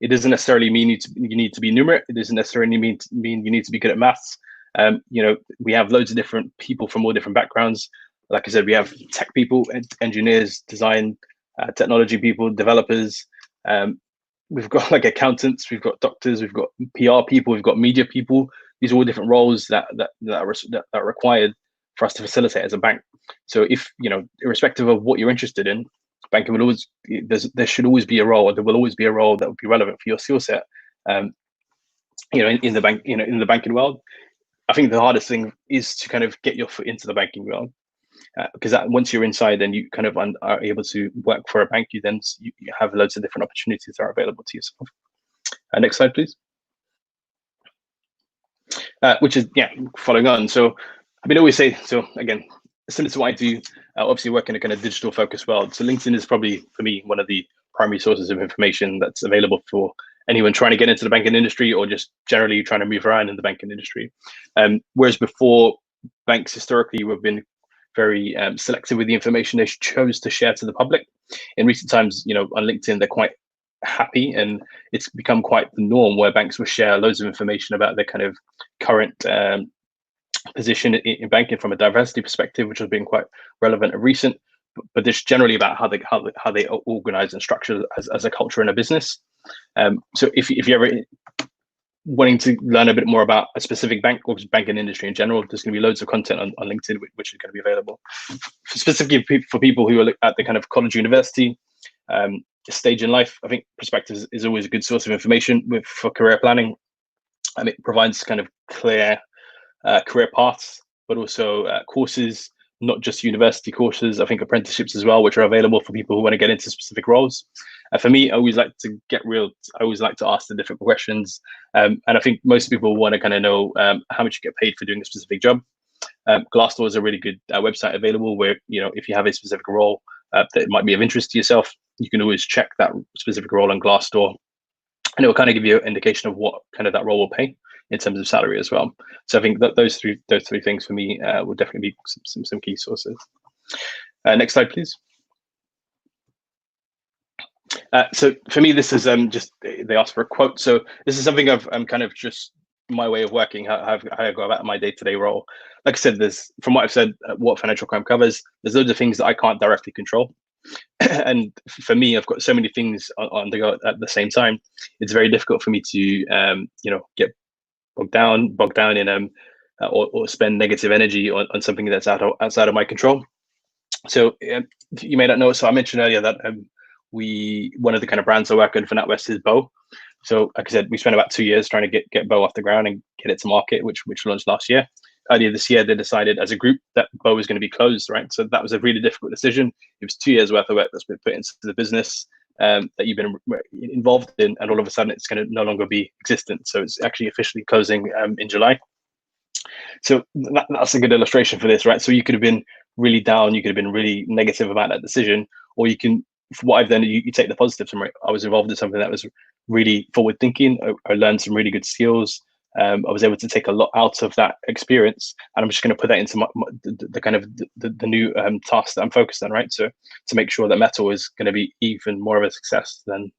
it doesn't necessarily mean you need to be numerate. It doesn't necessarily mean you need to be good at maths. We have loads of different people from all different backgrounds. Like I said, we have tech people, engineers, design, technology people, developers. We've got like accountants, we've got doctors, we've got PR people, we've got media people. These are all different roles that are required for us to facilitate as a bank. So if, irrespective of what you're interested in, banking will always, there should always be a role, or there will always be a role that will be relevant for your skill set. In the bank, in the banking world. I think the hardest thing is to kind of get your foot into the banking world, because once you're inside, then you kind of are able to work for a bank. You have loads of different opportunities that are available to yourself. Next slide, please. Which is, following on. So I always say, so again, similar to what I do, obviously work in a kind of digital focused world. So LinkedIn is probably, for me, one of the primary sources of information that's available for anyone trying to get into the banking industry, or just generally trying to move around in the banking industry. Whereas before, banks historically have been very selective with the information they chose to share to the public. In recent times, on LinkedIn, they're quite happy, and it's become quite the norm where banks will share loads of information about their kind of current position in banking from a diversity perspective, which has been quite relevant and recent. But just generally about how they organize and structure as a culture in a business. So if you're ever wanting to learn a bit more about a specific bank or banking industry in general, there's going to be loads of content on LinkedIn which is going to be available. Specifically for people who are at the kind of college, university stage in life, I think Perspectives is always a good source of information for career planning. It provides kind of clear career paths, but also courses, not just university courses. I think apprenticeships as well, which are available for people who want to get into specific roles. For me, I always like to get real. I always like to ask the different questions. And I think most people want to kind of know how much you get paid for doing a specific job. Glassdoor is a really good website available where, if you have a specific role that might be of interest to yourself, you can always check that specific role on Glassdoor, and it will kind of give you an indication of what kind of that role will pay in terms of salary as well. So I think that those three things for me will definitely be some key sources. Next slide, please. So for me, this is just, they asked for a quote. So this is something I'm kind of just my way of working, how I go about my day-to-day role. Like I said, from what I've said, what financial crime covers, there's loads of things that I can't directly control. And for me, I've got so many things on the go at the same time. It's very difficult for me to, get bogged down in or spend negative energy on something that's outside of my control. So you may not know. So I mentioned earlier that one of the kind of brands I work on for NatWest is Bow. So like I said, we spent about 2 years trying to get Bow off the ground and get it to market, which launched last year. Earlier this year, they decided as a group that Bow was going to be closed, right? So that was a really difficult decision. It was 2 years worth of work that's been put into the business that you've been involved in, and all of a sudden it's going to no longer be existent. So it's actually officially closing in July. So that's a good illustration for this, right? So you could have been really down, you could have been really negative about that decision, or you can, what I've done, you take the positives from it. I was involved in something that was really forward thinking. I learned some really good skills. I was able to take a lot out of that experience, and I'm just going to put that into the kind of the new task that I'm focused on, right? So to make sure that Metal is going to be even more of a success than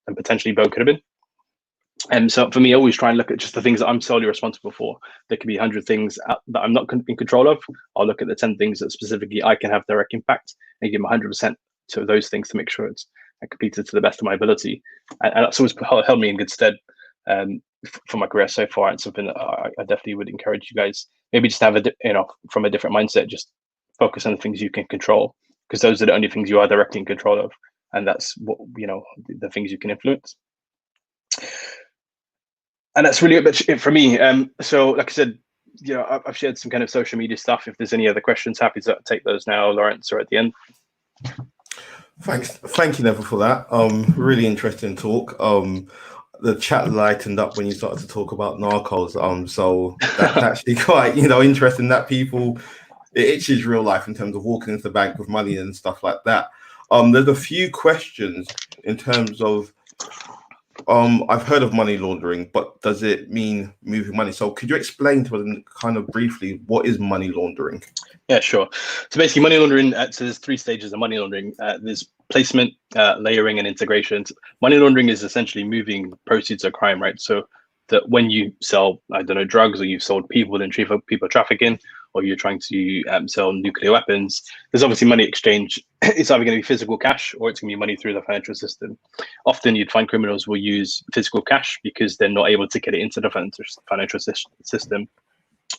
potentially Bow could have been. And so for me, I always try and look at just the things that I'm solely responsible for. There could be 100 things that I'm not in control of. I'll look at the 10 things that specifically I can have direct impact and give them 100% to those things to make sure it's completed to the best of my ability. And that's always held me in good stead for my career so far. And something that I definitely would encourage you guys maybe just have from a different mindset, just focus on the things you can control, because those are the only things you are directly in control of, and that's what the things you can influence. And that's really it for me. So like I said, I've shared some kind of social media stuff. If there's any other questions, happy to take those now, Lawrence, or at the end. Thank you, Neville, for that. Really interesting talk. The chat lightened up when you started to talk about Narcos. So that's actually quite, interesting that people, it itches real life in terms of walking into the bank with money and stuff like that. There's a few questions in terms of, I've heard of money laundering, but does it mean moving money? So could you explain to us kind of briefly what is money laundering? Yeah, sure. So basically money laundering, so there's 3 stages of money laundering. There's placement, layering, and integration. Money laundering is essentially moving proceeds of crime, right? So that when you sell, drugs, or you've sold people in people trafficking, or you're trying to sell nuclear weapons, there's obviously money exchange. It's either going to be physical cash or it's going to be money through the financial system. Often you'd find criminals will use physical cash because they're not able to get it into the financial system.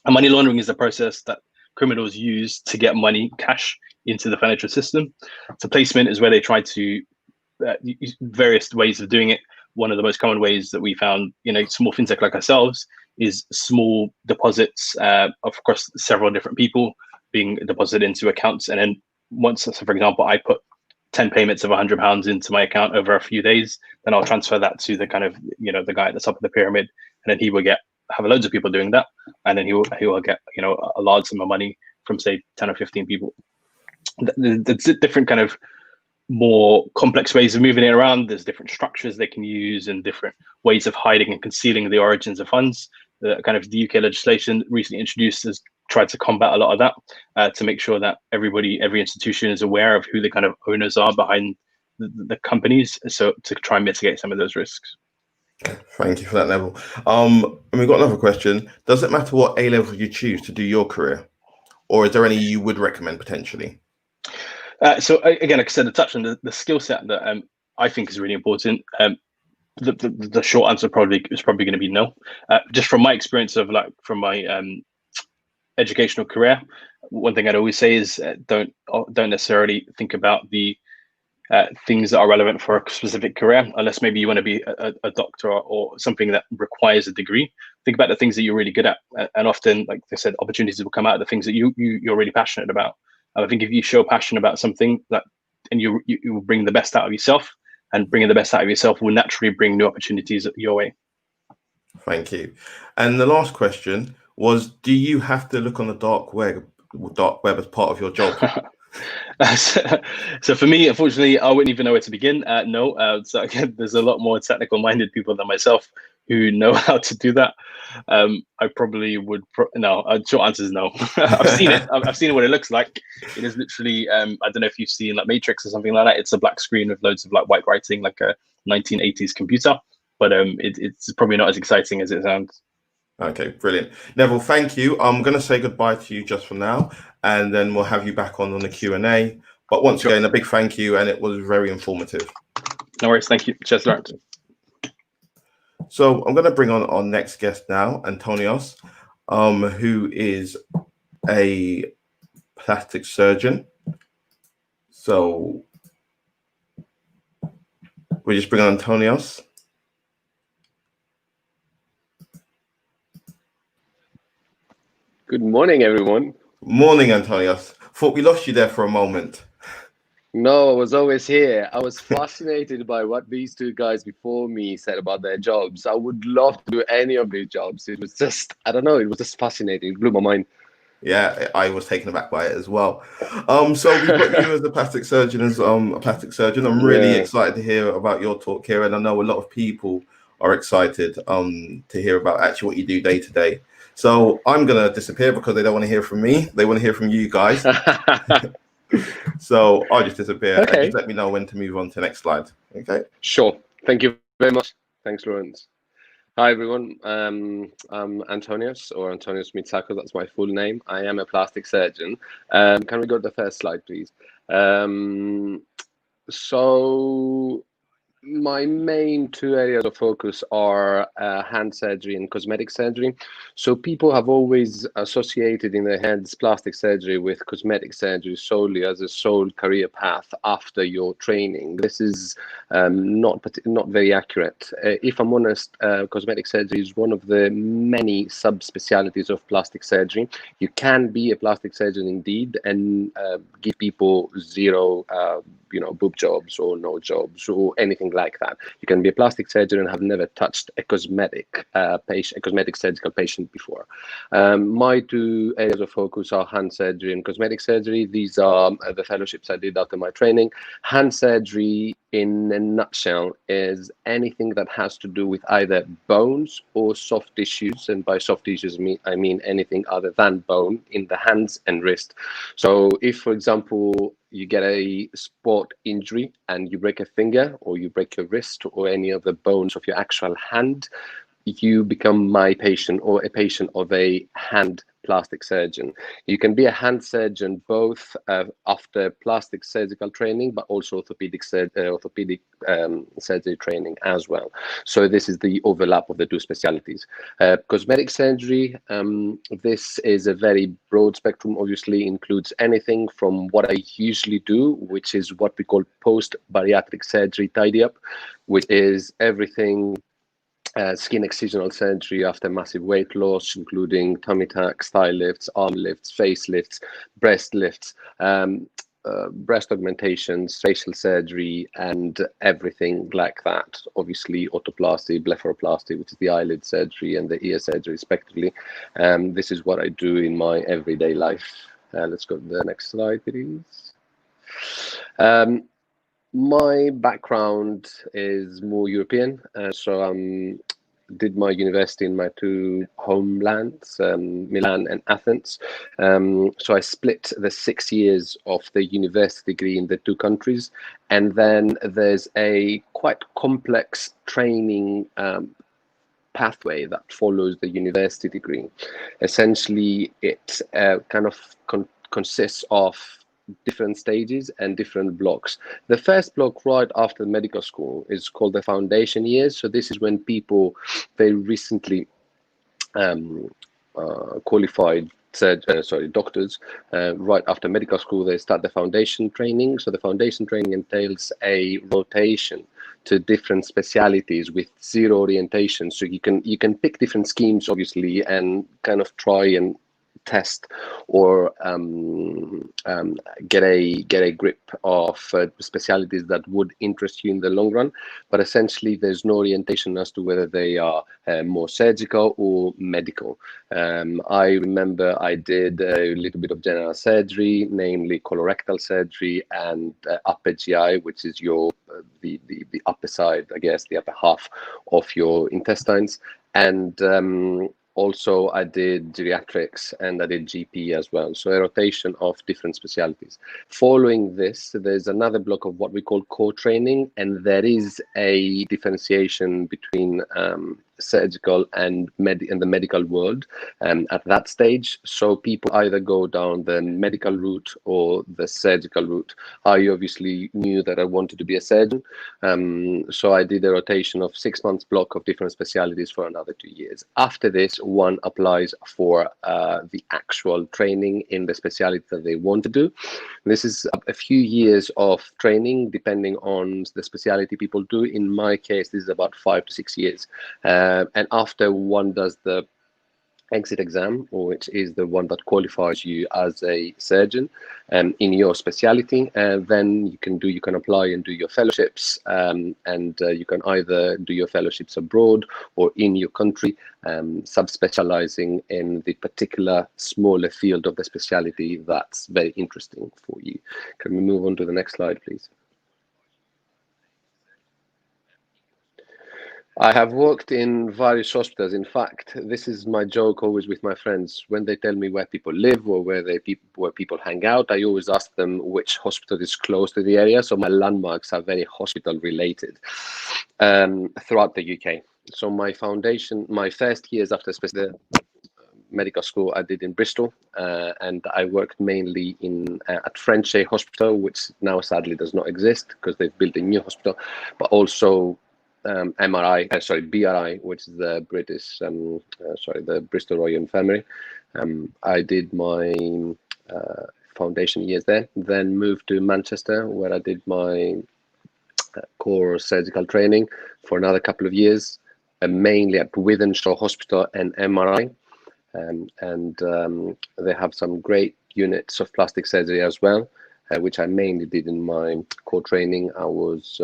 And money laundering is the process that criminals use to get money, cash, into the financial system. So placement is where they try to use various ways of doing it. One of the most common ways that we found, small fintech like ourselves, is small deposits of course several different people being deposited into accounts. And then once, so for example, I put 10 payments of £100 into my account over a few days, then I'll transfer that to the kind of, the guy at the top of the pyramid, and then he will have loads of people doing that. And then he will get, a large sum of money from say 10 or 15 people. The different kind of more complex ways of moving it around. There's different structures they can use and different ways of hiding and concealing the origins of funds. The kind of the UK legislation recently introduced has tried to combat a lot of that, to make sure that every institution is aware of who the kind of owners are behind the companies, so to try and mitigate some of those risks. Thank you for that, Neville. And we've got another question. Does it matter what A level you choose to do your career, or is there any you would recommend potentially? So again, like I said, to touch on the skill set that I think is really important. The short answer is probably going to be no. Just from my experience of from my educational career, one thing I'd always say is don't necessarily think about the things that are relevant for a specific career, unless maybe you want to be a doctor or something that requires a degree. Think about the things that you're really good at, and often, like I said, opportunities will come out of the things that you're really passionate about. I think if you show passion about something, and you will bring the best out of yourself, and bringing the best out of yourself will naturally bring new opportunities your way. Thank you. And the last question was, do you have to look on the dark web as part of your job? So for me, unfortunately, I wouldn't even know where to begin. No. So again, there's a lot more technical minded people than myself who know how to do that. I probably would no. Short answer is no. I've seen it. I've seen what it looks like. It is literally I don't know if you've seen like Matrix or something like that. It's a black screen with loads of white writing, like a 1980s computer, but it's probably not as exciting as it sounds. Okay, brilliant. Neville, thank you. I'm going to say goodbye to you just for now, and then we'll have you back on the Q&A. But once again, a big thank you, and it was very informative. No worries. Thank you. Cheers, Lawrence. So I'm going to bring on our next guest now, Antonios, who is a plastic surgeon. So we just bring on Antonios. Good morning, everyone. Morning, Antonios. Thought we lost you there for a moment. No, I was always here. I was fascinated by what these two guys before me said about their jobs. I would love to do any of these jobs. It was just, I don't know, it was just fascinating. It blew my mind. Yeah, I was taken aback by it as well. So we've got you as a plastic surgeon, I'm really Yeah. excited to hear about your talk here, and I know a lot of people are excited to hear about actually what you do day to day. So I'm gonna disappear because they don't want to hear from me. They want to hear from you guys. So I'll just disappear and Okay. just let me know when to move on to the next slide. Okay. Sure. Thank you very much. Thanks, Lawrence. Hi, everyone. I'm Antonios, or Antonios Mitsakos. That's my full name. I am a plastic surgeon. Can we go to the first slide, please? So my main two areas of focus are hand surgery and cosmetic surgery. So people have always associated in their heads plastic surgery with cosmetic surgery solely as a sole career path after your training. This is not very accurate. If I'm honest, cosmetic surgery is one of the many subspecialties of plastic surgery. You can be a plastic surgeon indeed and give people zero boob jobs or no jobs or anything like that. You can be a plastic surgeon and have never touched a cosmetic surgical patient before. My two areas of focus are hand surgery and cosmetic surgery. These are the fellowships I did after my training. Hand surgery, in a nutshell, is anything that has to do with either bones or soft tissues, and by soft tissues I mean anything other than bone in the hands and wrist. So if, for example, you get a sport injury and you break a finger or you break your wrist or any of the bones of your actual hand, you become my patient or a patient of a hand plastic surgeon. You can be a hand surgeon both after plastic surgical training, but also orthopedic surgery training as well. So this is the overlap of the two specialties. Cosmetic surgery, this is a very broad spectrum, obviously includes anything from what I usually do, which is what we call post-bariatric surgery tidy up, which is everything skin excisional surgery after massive weight loss, including tummy tucks, thigh lifts, arm lifts, face lifts, breast lifts, breast augmentations, facial surgery, and everything like that. Obviously, otoplasty, blepharoplasty, which is the eyelid surgery, and the ear surgery, respectively. This is what I do in my everyday life. Let's go to the next slide, please. My background is more European, so I did my university in my two homelands, Milan and Athens. So I split the 6 years of the university degree in the two countries, and then there's a quite complex training pathway that follows the university degree. Essentially, it kind of consists of different stages and different blocks. The first block right after medical school is called the foundation years. So this is when people very recently qualified doctors right after medical school, they start the foundation training. So the foundation training entails a rotation to different specialities with zero orientation. So you can pick different schemes, obviously, and kind of try and test or get a grip of specialities that would interest you in the long run. But essentially, there's no orientation as to whether they are more surgical or medical. I remember I did a little bit of general surgery, namely colorectal surgery and upper GI, which is your the upper side, I guess, the upper half of your intestines. And also, I did geriatrics and I did GP as well. So a rotation of different specialties. Following this, there's another block of what we call core training, and there is a differentiation between surgical and the medical world at that stage. So people either go down the medical route or the surgical route. I obviously knew that I wanted to be a surgeon, so I did a rotation of 6 months block of different specialties for another 2 years. After this, one applies for the actual training in the specialty that they want to do. This is a few years of training depending on the specialty people do. In my case, this is about 5 to 6 years. And after one does the exit exam, which is the one that qualifies you as a surgeon in your specialty. Then you can apply and do your fellowships, and you can either do your fellowships abroad or in your country, subspecializing in the particular smaller field of the specialty that's very interesting for you. Can we move on to the next slide, please? I have worked in various hospitals. In fact, this is my joke always with my friends. When they tell me where people live or where people hang out, I always ask them which hospital is close to the area. So my landmarks are very hospital related throughout the UK. So my first years after the medical school I did in Bristol, and I worked mainly at Frenchay Hospital, which now sadly does not exist because they've built a new hospital, but also BRI, which is the the Bristol Royal Infirmary. I did my foundation years there, then moved to Manchester, where I did my core surgical training for another couple of years, mainly at Wythenshawe Hospital and MRI. And they have some great units of plastic surgery as well, which I mainly did in my core training. I was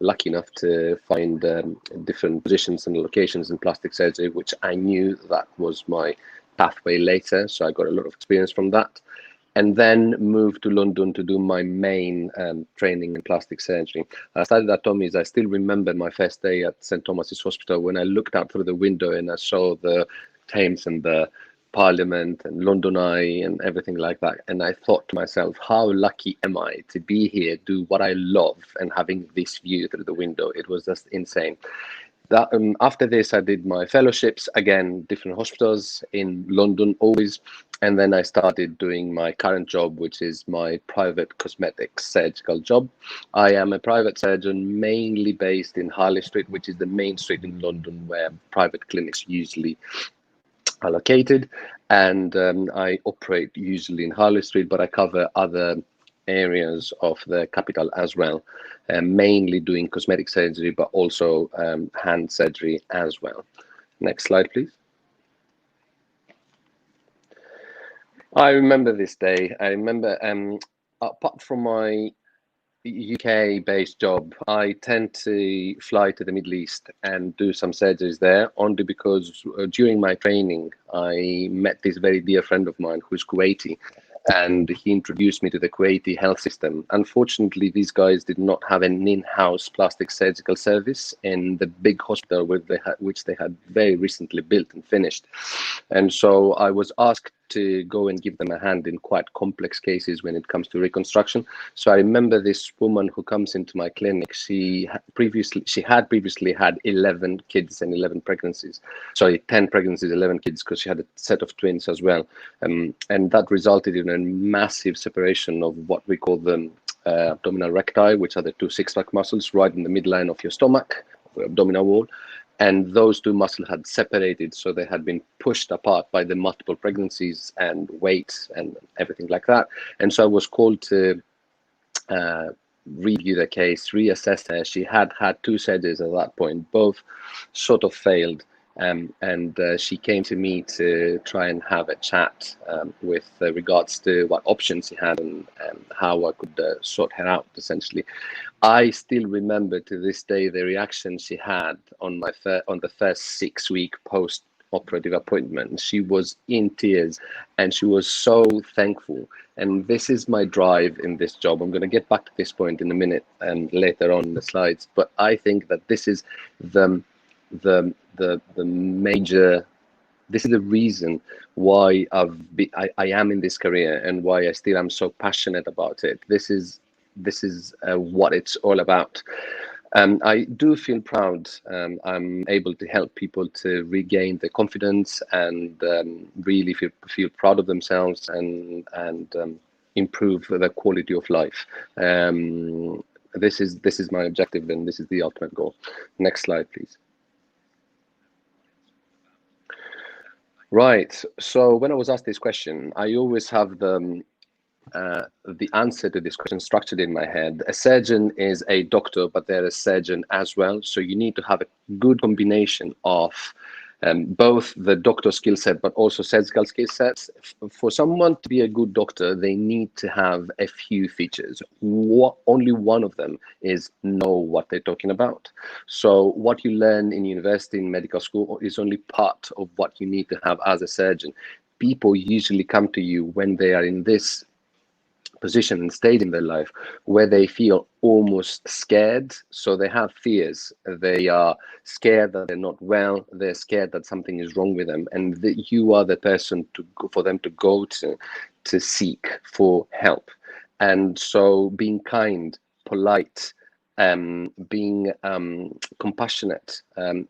lucky enough to find different positions and locations in plastic surgery, which I knew that was my pathway later. So I got a lot of experience from that. And then moved to London to do my main training in plastic surgery. I started at Tommy's. I still remember my first day at St. Thomas's Hospital when I looked out through the window and I saw the Thames and the Parliament and London Eye and everything like that. And I thought to myself, how lucky am I to be here, do what I love, and having this view through the window. It was just insane. That after this, I did my fellowships, again, different hospitals in London always. And then I started doing my current job, which is my private cosmetic surgical job. I am a private surgeon, mainly based in Harley Street, which is the main street in London where private clinics usually are located. And I operate usually in Harley Street, but I cover other areas of the capital as well, mainly doing cosmetic surgery, but also hand surgery as well. Next slide, please. I remember this day. I remember, apart from my UK-based job, I tend to fly to the Middle East and do some surgeries there, only because during my training, I met this very dear friend of mine who's Kuwaiti, and he introduced me to the Kuwaiti health system. Unfortunately, these guys did not have an in-house plastic surgical service in the big hospital which they had very recently built and finished. And so I was asked to go and give them a hand in quite complex cases when it comes to reconstruction. So I remember this woman who comes into my clinic. She had previously had 11 kids and 11 pregnancies. Sorry, 10 pregnancies, 11 kids, because she had a set of twins as well. And that resulted in a massive separation of what we call the abdominal recti, which are the two six-pack muscles right in the midline of your stomach, the abdominal wall. And those two muscles had separated, so they had been pushed apart by the multiple pregnancies and weight and everything like that. And so I was called to review the case, reassess her. She had had 2 surgeries at that point, both sort of failed. And she came to me to try and have a chat with regards to what options she had and how I could sort her out, essentially. I still remember to this day the reaction she had on the first 6-week post-operative appointment. She was in tears and she was so thankful. And this is my drive in this job. I'm going to get back to this point in a minute and later on in the slides. But I think that this is the major. This is the reason why I am in this career and why I still am so passionate about it. This is what it's all about. I do feel proud. I'm able to help people to regain their confidence and really feel proud of themselves and improve their quality of life. This is my objective and this is the ultimate goal. Next slide, please. Right. So when I was asked this question, I always have the answer to this question structured in my head. A surgeon is a doctor, but they're a surgeon as well. So you need to have a good combination of both the doctor skill set, but also surgical skill sets. For someone to be a good doctor, they need to have a few features. Only one of them is know what they're talking about. So what you learn in university, in medical school, is only part of what you need to have as a surgeon. People usually come to you when they are in this position and state in their life where they feel almost scared. So they have fears. They are scared that they're not well. They're scared that something is wrong with them, and that you are the person for them to go to seek for help. And so being kind, polite, being compassionate,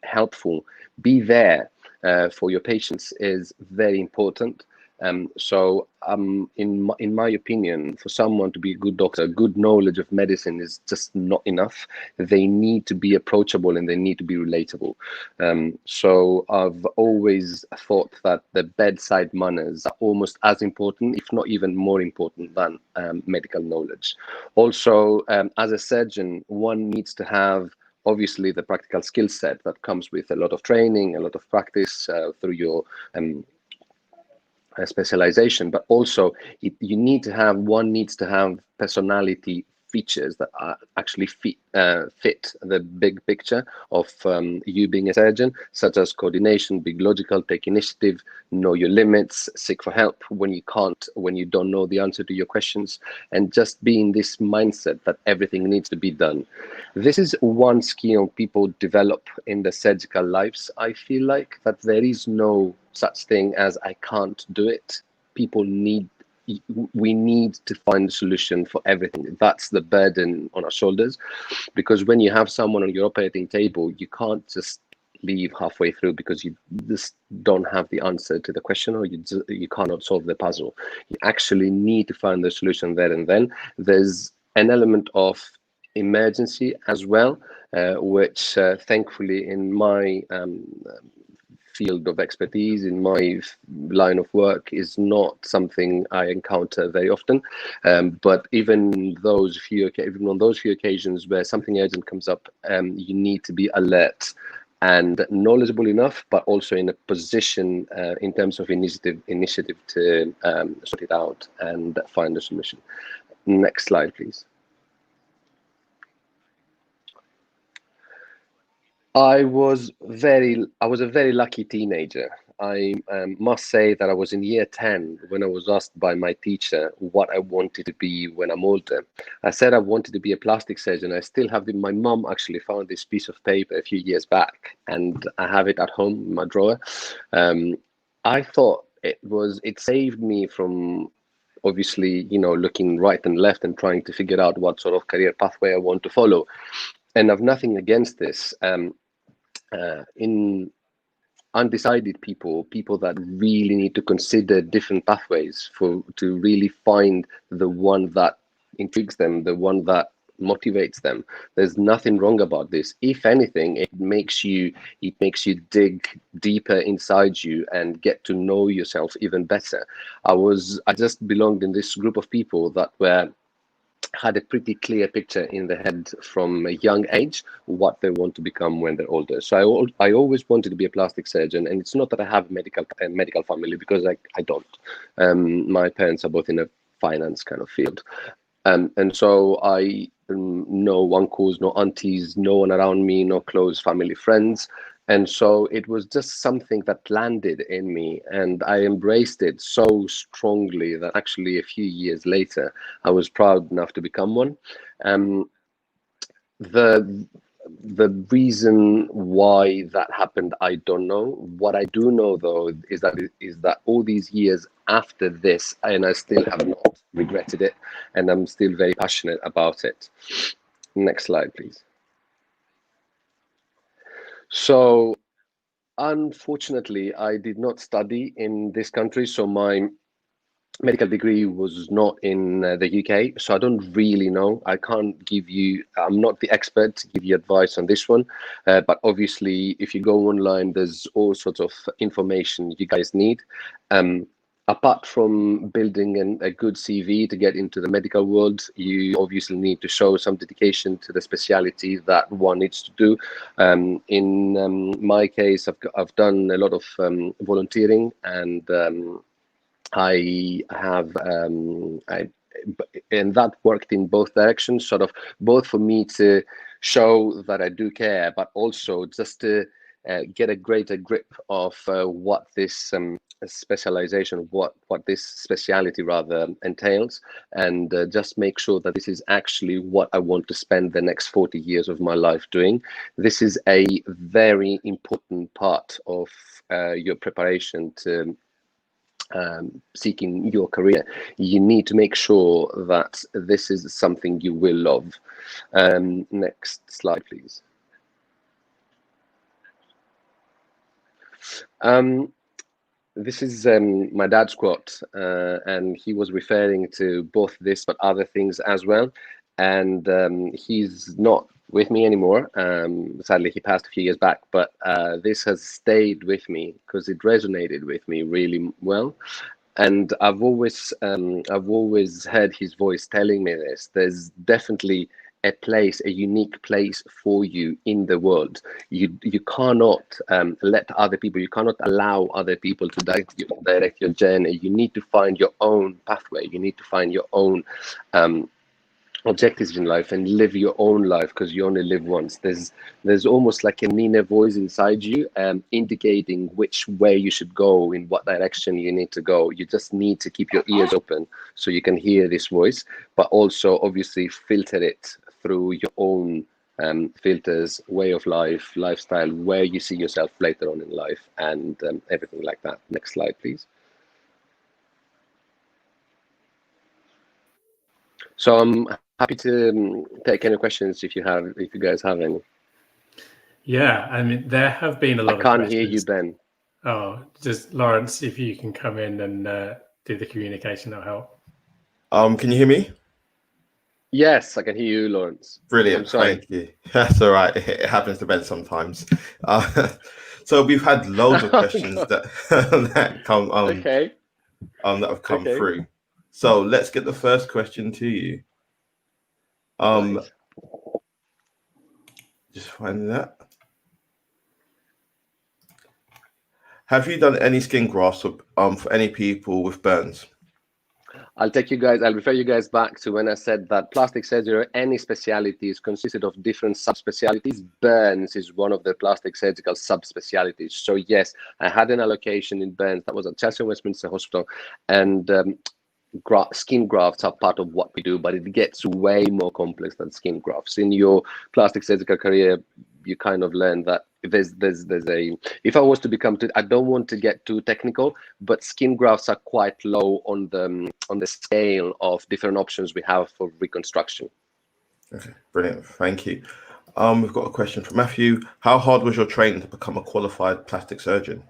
helpful, be there for your patients is very important. So in my opinion, for someone to be a good doctor, good knowledge of medicine is just not enough. They need to be approachable and they need to be relatable. So I've always thought that the bedside manners are almost as important, if not even more important, than medical knowledge. Also, as a surgeon, one needs to have obviously the practical skill set that comes with a lot of training, a lot of practice through your specialization, but also one needs to have personality features that actually fit the big picture of you being a surgeon, such as coordination, be logical, take initiative, know your limits, seek for help when you can't, when you don't know the answer to your questions, and just be in this mindset that everything needs to be done. This is one skill people develop in the surgical lives. I feel like that there is no such thing as I can't do it. We need to find a solution for everything. That's the burden on our shoulders, because when you have someone on your operating table, you can't just leave halfway through because you just don't have the answer to the question, or you cannot solve the puzzle. You actually need to find the solution there and then. There's an element of emergency as well, which thankfully in my field of expertise, in my line of work, is not something I encounter very often. But even on those few occasions where something urgent comes up, you need to be alert and knowledgeable enough, but also in a position in terms of initiative to sort it out and find a solution. Next slide, please. I was a very lucky teenager. I must say that I was in year 10 when I was asked by my teacher what I wanted to be when I'm older. I said I wanted to be a plastic surgeon. I still have my mom actually found this piece of paper a few years back, and I have it at home in my drawer. I thought it saved me from obviously, looking right and left and trying to figure out what sort of career pathway I want to follow. And I've nothing against this. In undecided people that really need to consider different pathways to really find the one that intrigues them, the one that motivates them. There's nothing wrong about this. If anything, it makes you dig deeper inside you and get to know yourself even better. I just belonged in this group of people that had a pretty clear picture in their head from a young age what they want to become when they're older. So I always wanted to be a plastic surgeon, and it's not that I have a medical family, because I don't. My parents are both in a finance kind of field, and so I no uncles, no aunties, no one around me, no close family friends. And so it was just something that landed in me, and I embraced it so strongly that actually a few years later, I was proud enough to become one. The reason why that happened, I don't know. What I do know, though, is that all these years after this, and I still have not regretted it, and I'm still very passionate about it. Next slide, please. So, unfortunately, I did not study in this country, so my medical degree was not in the UK, so I don't really know. I'm not the expert to give you advice on this one, but obviously if you go online, there's all sorts of information you guys need. apart from building a good CV to get into the medical world, you obviously need to show some dedication to the speciality that one needs to do. In my case, I've done a lot of volunteering, and and that worked in both directions, sort of both for me to show that I do care, but also just to get a greater grip of what this specialization, what this speciality rather entails, and just make sure that this is actually what I want to spend the next 40 years of my life doing. This is a very important part of your preparation to seeking your career. You need to make sure that this is something you will love. Next slide, please. This is my dad's quote, and he was referring to both this but other things as well. And he's not with me anymore. Sadly, he passed a few years back, but this has stayed with me because it resonated with me really well. And I've always heard his voice telling me this. There's definitely a place, a unique place for you in the world. You cannot let other people, you cannot allow other people to direct your journey. You need to find your own pathway. You need to find your own objectives in life and live your own life, because you only live once. There's almost like an inner voice inside you indicating which way you should go, in what direction you need to go. You just need to keep your ears open so you can hear this voice, but also obviously filter it through your own filters, way of life, lifestyle, where you see yourself later on in life, and everything like that. Next slide, please. So I'm happy to take any questions if you guys have any. Yeah, I mean, there have been a lot of questions. I questions. can't hear you, Ben. Oh, just Lawrence, if you can come in and do the communication, that'll help. Can you hear me? Yes, I can hear you, Lawrence. Brilliant, thank you. That's all right. It happens to Ben sometimes. So we've had loads of questions that that come that have come through. So let's get the first question to you. Nice. Just finding that. Have you done any skin grafts for any people with burns? I'll refer you guys back to when I said that plastic surgery, any specialty, is consisted of different subspecialties. Burns is one of the plastic surgical subspecialties. So yes, I had an allocation in burns. That was at Chelsea Westminster Hospital, and skin grafts are part of what we do, but it gets way more complex than skin grafts. In your plastic surgical career, you kind of learn that there's a, if I was to become I don't want to get too technical, but skin grafts are quite low on the scale of different options we have for reconstruction. Okay, brilliant, thank you. We've got a question from Matthew. How hard was your training to become a qualified plastic surgeon?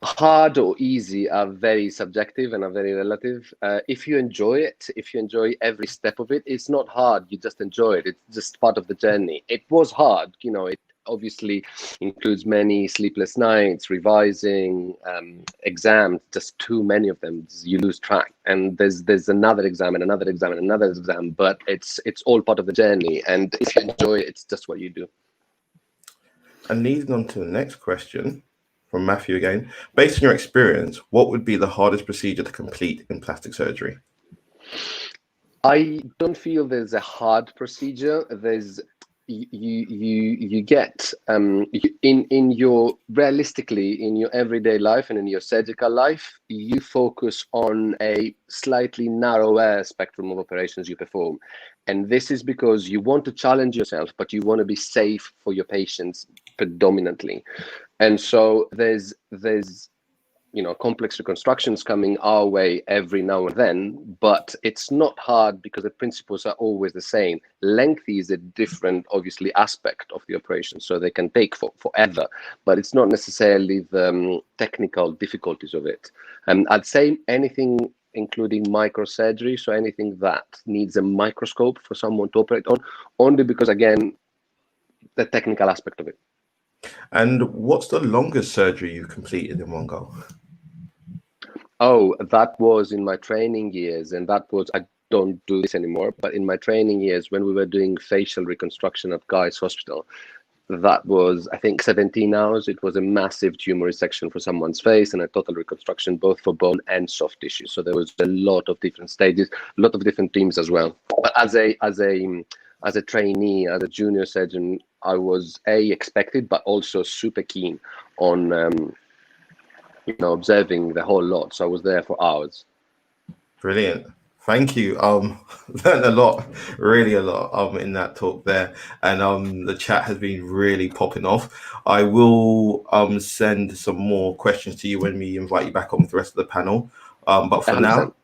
Hard or easy are very subjective and are very relative. If you enjoy it, if you enjoy every step of it, it's not hard. You just enjoy it. It's just part of the journey. It was hard, you know. It obviously includes many sleepless nights, revising, exams, just too many of them. You lose track, and there's another exam and another exam and another exam. But it's all part of the journey, and if you enjoy it, it's just what you do. And leading on to the next question from Matthew again. Based on your experience, what would be the hardest procedure to complete in plastic surgery? I don't feel there's a hard procedure. There's you get in your realistically in your everyday life and in your surgical life, you focus on a slightly narrower spectrum of operations you perform, and this is because you want to challenge yourself, but you want to be safe for your patients predominantly. And so there's complex reconstructions coming our way every now and then, but it's not hard because the principles are always the same. Lengthy is a different, obviously, aspect of the operation, so they can take forever, but it's not necessarily the technical difficulties of it. I'd say anything including microsurgery, so anything that needs a microscope for someone to operate on, only because, again, the technical aspect of it. And what's the longest surgery you've completed in one go? Oh, that was in my training years, and that was, I don't do this anymore, but in my training years when we were doing facial reconstruction at Guy's Hospital, that was, I think, 17 hours. It was a massive tumor resection for someone's face and a total reconstruction both for bone and soft tissue. So there was a lot of different stages, a lot of different teams as well. But as a trainee, as a junior surgeon, I was expected, but also super keen on observing the whole lot. So I was there for hours. Brilliant. Thank you. Learned a lot, really a lot in that talk there. And the chat has been really popping off. I will send some more questions to you when we invite you back on with the rest of the panel. But for 100%. now,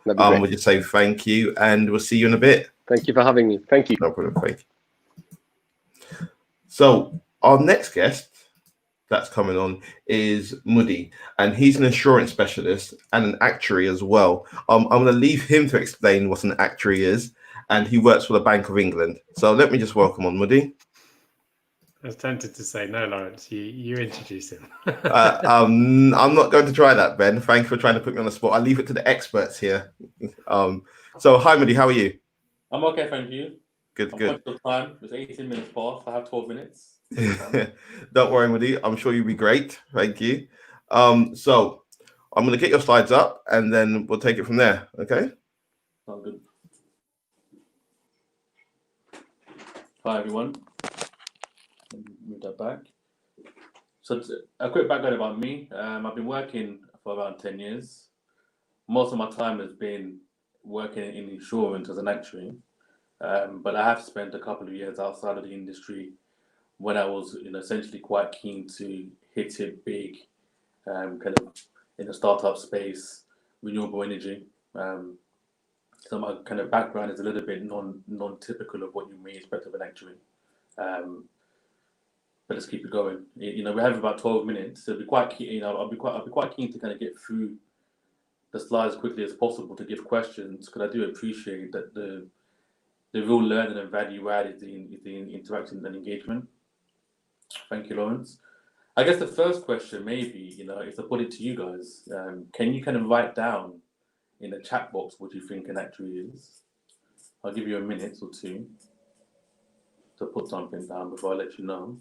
That'd be great. we'll just say thank you and we'll see you in a bit. Thank you for having me. Thank you. No problem. Thank you. So our next guest that's coming on is Muddy, and he's an insurance specialist and an actuary as well. I'm going to leave him to explain what an actuary is, and he works for the Bank of England. So let me just welcome on Muddy. I was tempted to say no, Lawrence. You introduce him. I'm not going to try that, Ben. Thank you for trying to put me on the spot. I leave it to the experts here. So hi, Muddy. How are you? I'm okay, thank you. Good. The time it's 18 minutes past. I have 12 minutes. Don't worry, Muddy. I'm sure you'll be great. Thank you. So I'm going to get your slides up, and then we'll take it from there. Okay. Sounds good. Hi, everyone. Let me move that back. So a quick background about me. I've been working for around 10 years. Most of my time has been working in insurance as an actuary. But I have spent a couple of years outside of the industry when I was essentially quite keen to hit it big, kind of in the startup space, renewable energy. So my kind of background is a little bit non-typical of what you may expect of an actuary. But let's keep it going. We have about 12 minutes, so I'll be quite keen. I'll be quite keen to kind of get through the slides as quickly as possible to give questions, because I do appreciate that the real learning and value add is the interaction and engagement. Thank you, Lawrence. I guess the first question maybe, if I put it to you guys, can you kind of write down in the chat box what you think an actuary is? I'll give you a minute or two to put something down before I let you know.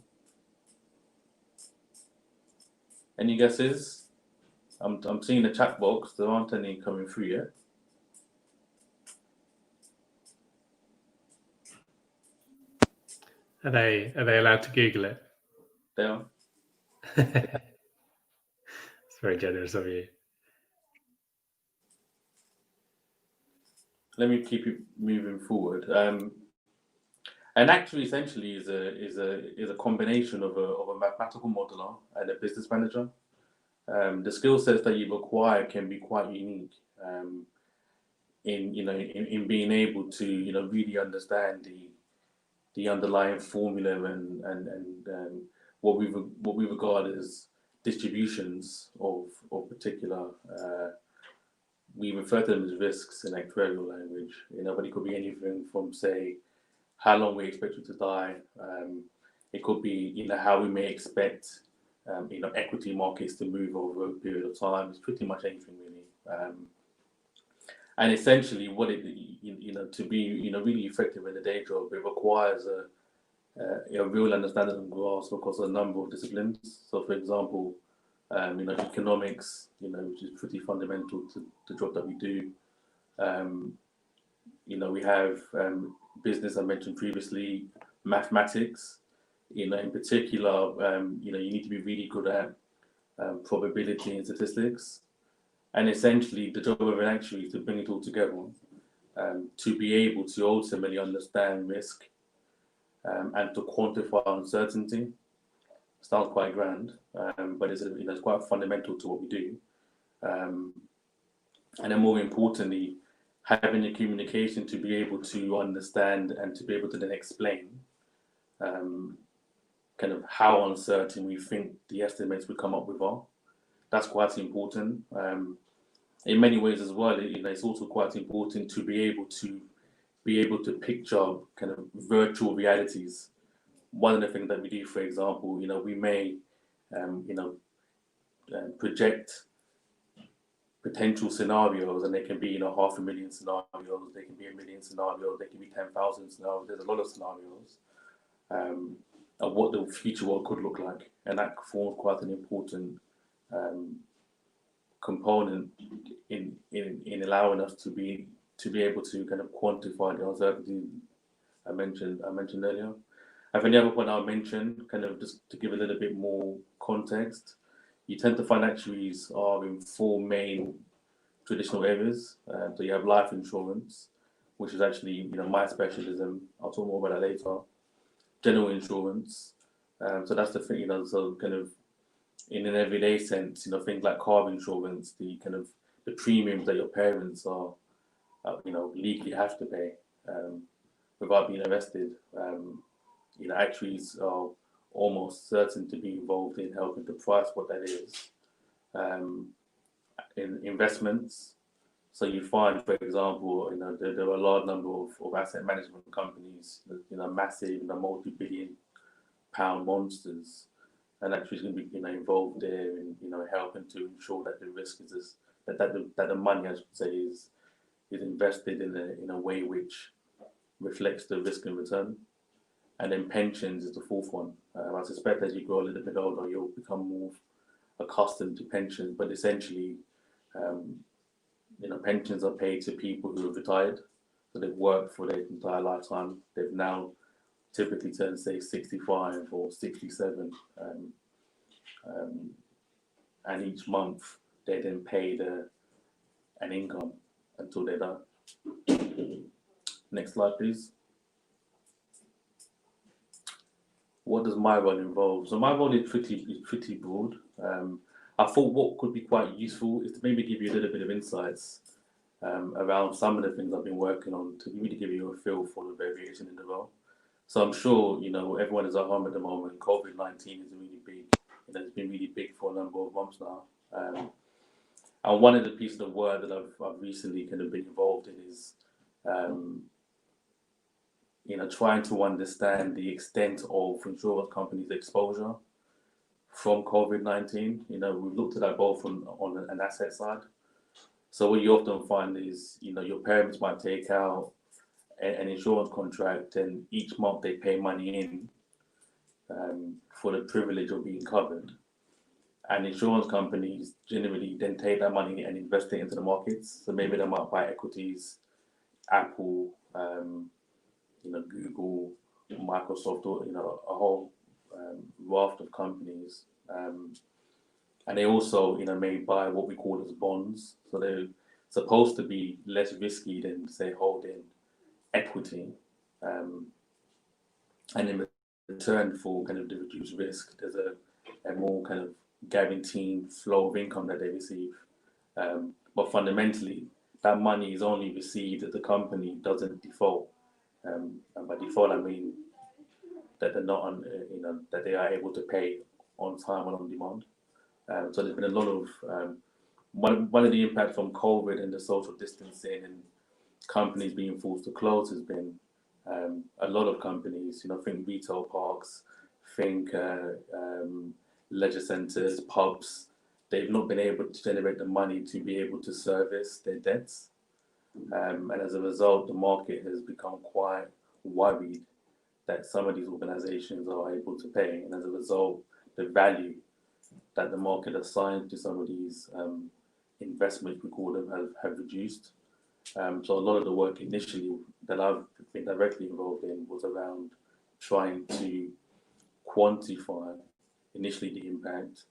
Any guesses? I'm seeing the chat box. There aren't any coming through yet. Are they allowed to Google it? They are. It's very generous of you. Let me keep it moving forward. An actuary essentially is a combination of a mathematical modeler and a business manager. The skill sets that you acquire can be quite unique in being able to really understand the underlying formula and what we regard as distributions of particular. We refer to them as risks in actuarial language. But it could be anything from, say, how long we expect you to die. It could be how we may expect equity markets to move over a period of time. It's pretty much anything really. And essentially, what it to be really effective in the day job, it requires a real understanding and grasp across a number of disciplines. So, for example, economics, which is pretty fundamental to the job that we do. We have business I mentioned previously, mathematics. In particular, you need to be really good at probability and statistics. And essentially, the job of an actuary is to bring it all together, to be able to ultimately understand risk and to quantify uncertainty. Sounds quite grand, but it's quite fundamental to what we do. And then more importantly, having the communication to be able to understand and to be able to then explain kind of how uncertain we think the estimates we come up with are. That's quite important. In many ways as well, it's also quite important to be able to picture kind of virtual realities. One of the things that we do, for example, we may project potential scenarios, and they can be 500,000 scenarios, they can be 1,000,000 scenarios, they can be 10,000 scenarios. There's a lot of scenarios of what the future world could look like, and that forms quite an important component in allowing us to be able to kind of quantify the uncertainty I mentioned earlier. I think the other point I'll mention, kind of just to give a little bit more context, you tend to find actuaries are in 4 main traditional areas. So you have life insurance, which is actually my specialism. I'll talk more about that later. General insurance, so that's the thing. So kind of in an everyday sense, things like car insurance, the kind of the premiums that your parents are, legally have to pay without being arrested. Actuaries are almost certain to be involved in helping to price what that is. In investments, so you find, for example, there are a large number of asset management companies, massive, multi-billion-pound monsters, and actuaries going to be, involved there in, helping to ensure that the risk is that the money, I should say, is invested in a way which reflects the risk and return. And then pensions is the fourth one. I suspect as you grow a little bit older, you'll become more accustomed to pensions, but essentially, pensions are paid to people who have retired, so they've worked for their entire lifetime. They've now typically turned, say, 65 or 67, and each month they're then paid an income until they're done. Next slide, please. What does my role involve? So my role is pretty broad. I thought what could be quite useful is to maybe give you a little bit of insights around some of the things I've been working on to really give you a feel for the variation in the role. So I'm sure everyone is at home at the moment. COVID-19 is really big. It's been really big for a number of months now. And one of the pieces of work that I've recently kind of been involved in is trying to understand the extent of insurance companies' exposure from COVID-19. We've looked at that both on an asset side. So what you often find is, your parents might take out an insurance contract, and each month they pay money in for the privilege of being covered. And insurance companies generally then take that money and invest it into the markets. So maybe they might buy equities, Apple, Google, Microsoft, or a whole raft of companies, and they also may buy what we call as bonds. So they're supposed to be less risky than, say, holding equity, and in return for kind of the reduced risk, there's a more kind of guaranteed flow of income that they receive. But fundamentally, that money is only received if the company doesn't default. And by default, I mean that they're not on, that they are able to pay on time and on demand. So there's been a lot of one of the impacts from COVID and the social distancing and companies being forced to close has been a lot of companies. Think retail parks, think leisure centres, pubs. They've not been able to generate the money to be able to service their debts. And as a result, the market has become quite worried that some of these organizations are able to pay. And as a result, the value that the market assigns to some of these investments, we call them, have reduced. So a lot of the work initially that I've been directly involved in was around trying to quantify initially the impact,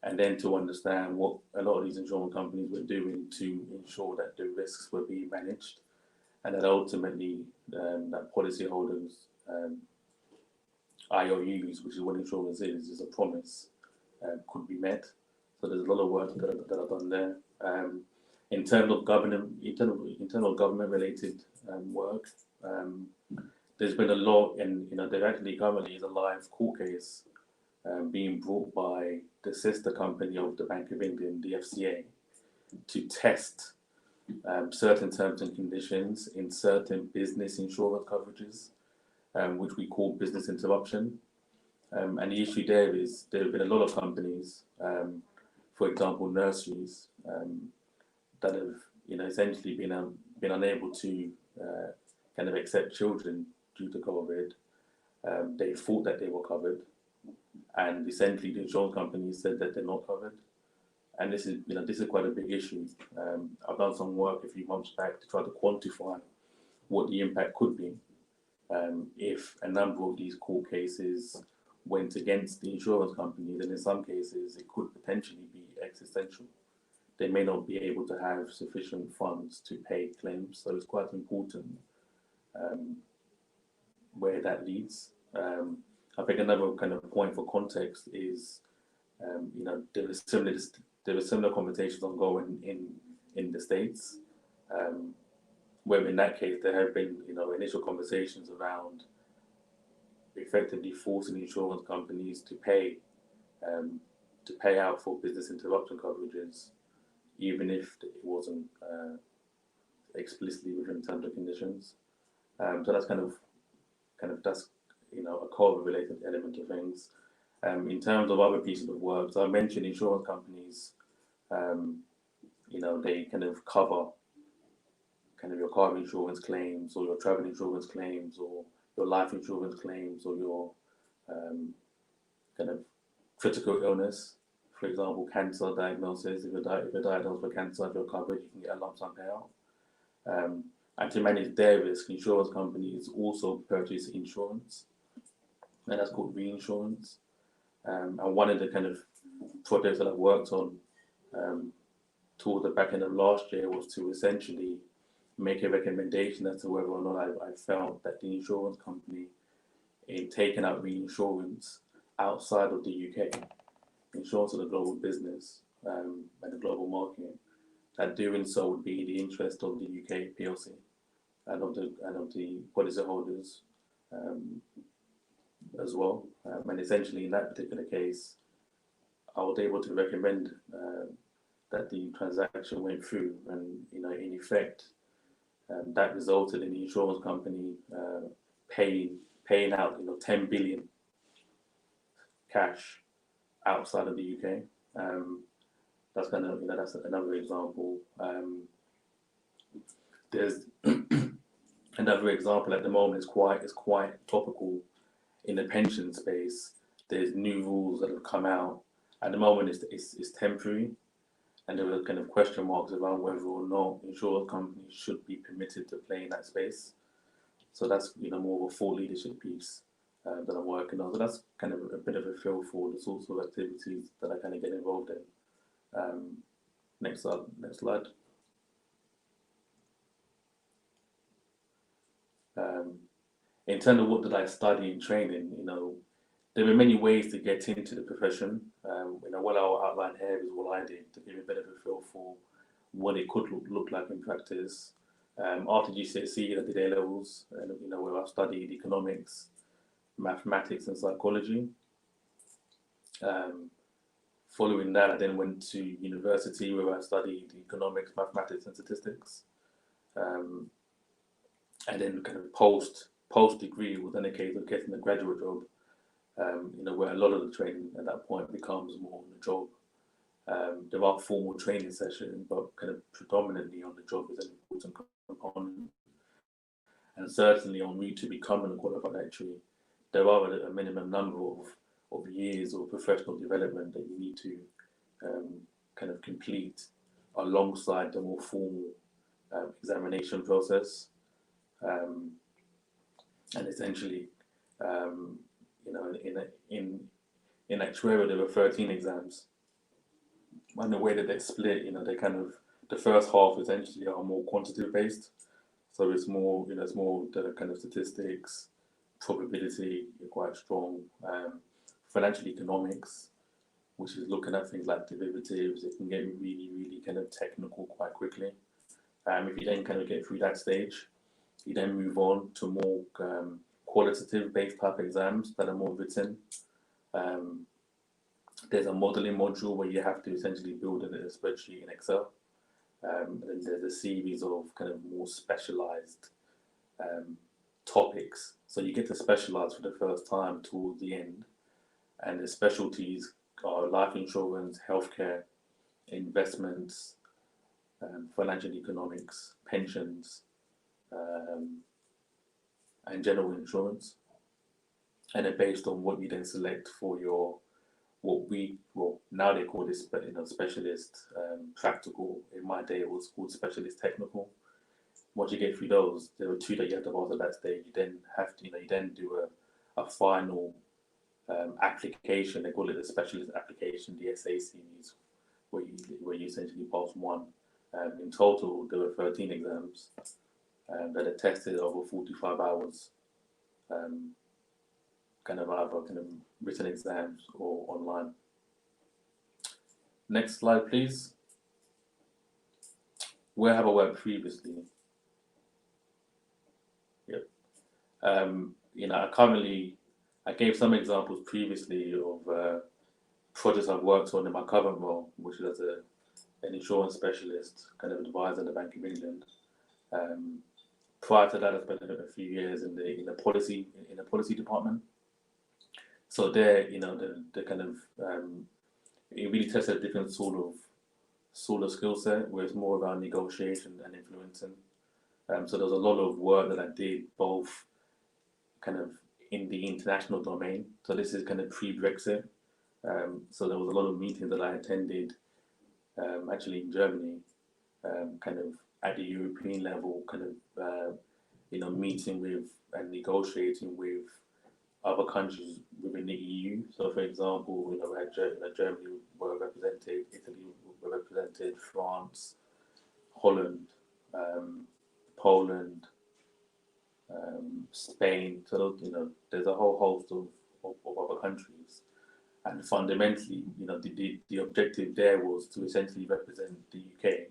and then to understand what a lot of these insurance companies were doing to ensure that the risks were being managed, and that ultimately that policyholders' IOUs, which is what insurance is a promise, could be met. So there's a lot of work that I've done there. In terms of internal government-related work, there's been a lot, and there actually currently is a live court case being brought by the sister company of the Bank of England, the FCA, to test certain terms and conditions in certain business insurance coverages, which we call business interruption. And the issue there is there have been a lot of companies, for example, nurseries, that have, you know, essentially been unable to kind of accept children due to COVID. They thought that they were covered, and essentially the insurance companies said that they're not covered. And this is, you know, this is quite a big issue. I've done some work a few months back to try to quantify what the impact could be if a number of these court cases went against the insurance companies, and in some cases it could potentially be existential. They may not be able to have sufficient funds to pay claims, so it's quite important where that leads. I think another kind of point for context is, you know, there were similar conversations ongoing in the States, where in that case there have been, you know, initial conversations around effectively forcing insurance companies to pay out for business interruption coverages, even if it wasn't explicitly within terms and conditions. So that's kind of that's, you know, a COVID-related element of things. In terms of other pieces of work, so I mentioned insurance companies, you know, they kind of cover kind of your car insurance claims or your travel insurance claims or your life insurance claims or your kind of critical illness, for example, cancer diagnosis. If you're diagnosed with cancer, if you're covered, you can get a lump sum payout. And to manage their risk, insurance companies also purchase insurance, and that's called reinsurance. And one of the kind of projects that I've worked on toward the back end of last year was to essentially make a recommendation as to whether or not I felt that the insurance company, in taking out reinsurance outside of the UK, insurance of the global business and the global market, that doing so would be in the interest of the UK PLC and of the policyholders as well. And essentially, in that particular case, I was able to recommend that the transaction went through, and, you know, in effect, that resulted in the insurance company paying out, you know, 10 billion cash outside of the UK. That's kind of, you know, that's another example. There's another example at the moment is quite topical in the pension space. There's new rules that have come out. At the moment, it's temporary, and there were kind of question marks around whether or not insurance companies should be permitted to play in that space. So that's, you know, more of a thought leadership piece that I'm working on. So that's kind of a bit of a feel for the sorts of activities that I kind of get involved in. Next slide. In terms of what did I study in training, you know, there were many ways to get into the profession. You know, what I'll outline here is what I did to give you a bit of a feel for what it could look like in practice. After GCSE, I did A levels, and, you know, where I studied economics, mathematics, and psychology. Following that, I then went to university where I studied economics, mathematics, and statistics. And then kind of post degree was then a case of getting a graduate job. You know, where a lot of the training at that point becomes more on the job. There are formal training sessions, but kind of predominantly on the job is an important component. And certainly en route to becoming a qualified actuary, there are a minimum number of years of professional development that you need to kind of complete alongside the more formal examination process. And essentially, you know, in Actuarial, there were 13 exams. And the way that they're split, you know, they kind of, the first half essentially are more quantitative based. So it's more, you know, it's more the kind of statistics, probability, quite strong, financial economics, which is looking at things like derivatives. It can get really, really kind of technical quite quickly. If you then kind of get through that stage, you then move on to more qualitative based type exams that are more written. There's a modeling module where you have to essentially build a spreadsheet in Excel. And there's a series of kind of more specialized topics. So you get to specialize for the first time towards the end. And the specialties are life insurance, healthcare, investments, financial economics, pensions, and general insurance. And then based on what you then select for your, now they call this, specialist practical. In my day, it was called specialist technical. Once you get through those, there were two that you have to pass at that stage. You then have to, you then do a final application. They call it the specialist application, the SA series, where you essentially pass one. In total, there were 13 exams that are tested over 45 hours, kind of either kind of written exams or online. Next slide, please. Where have I worked previously? Yep. I gave some examples previously of projects I've worked on in my current role, which is as an insurance specialist, kind of advisor in the Bank of England. Prior to that, I spent a few years in the policy department. So there, the kind of it really tested a different sort of skill set, where it's more around negotiation and influencing. So there was a lot of work that I did, both kind of in the international domain. So this is kind of pre-Brexit. So there was a lot of meetings that I attended, actually in Germany, kind of at the European level, kind of meeting with and negotiating with other countries within the EU. So, for example, we had Germany were represented, Italy were represented, France, Holland, Poland, Spain. So, there's a whole host of other countries. And fundamentally, the objective there was to essentially represent the UK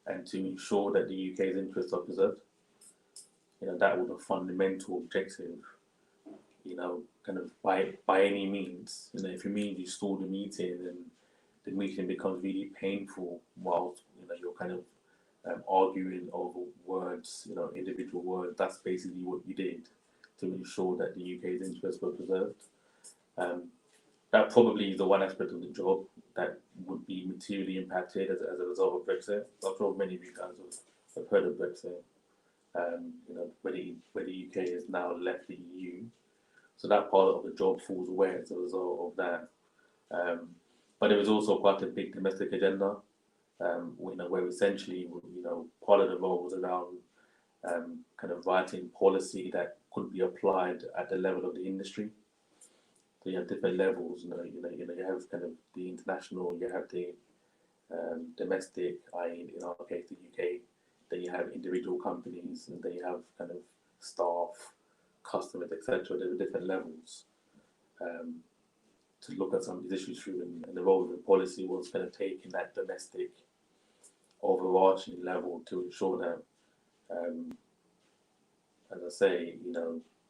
and to ensure that the UK's interests are preserved. That was a fundamental objective. Kind of by any means. If you mean you stall the meeting and the meeting becomes really painful whilst you're kind of arguing over words, individual words, that's basically what you did to ensure that the UK's interests were preserved. That probably is the one aspect of the job that would be materially impacted as a result of Brexit. I'm sure many of you guys have heard of Brexit. Where the UK has now left the EU. So that part of the job falls away as a result of that. But there was also quite a big domestic agenda, where essentially, part of the role was around kind of writing policy that could be applied at the level of the industry. So you have different levels. You have kind of the international, you have the domestic, i.e., in our case, the UK. Then you have individual companies, and then you have kind of staff, customers, etc. There are different levels to look at some of these issues through, and the role of the policy was kind of taking that domestic overarching level to ensure that, as I say,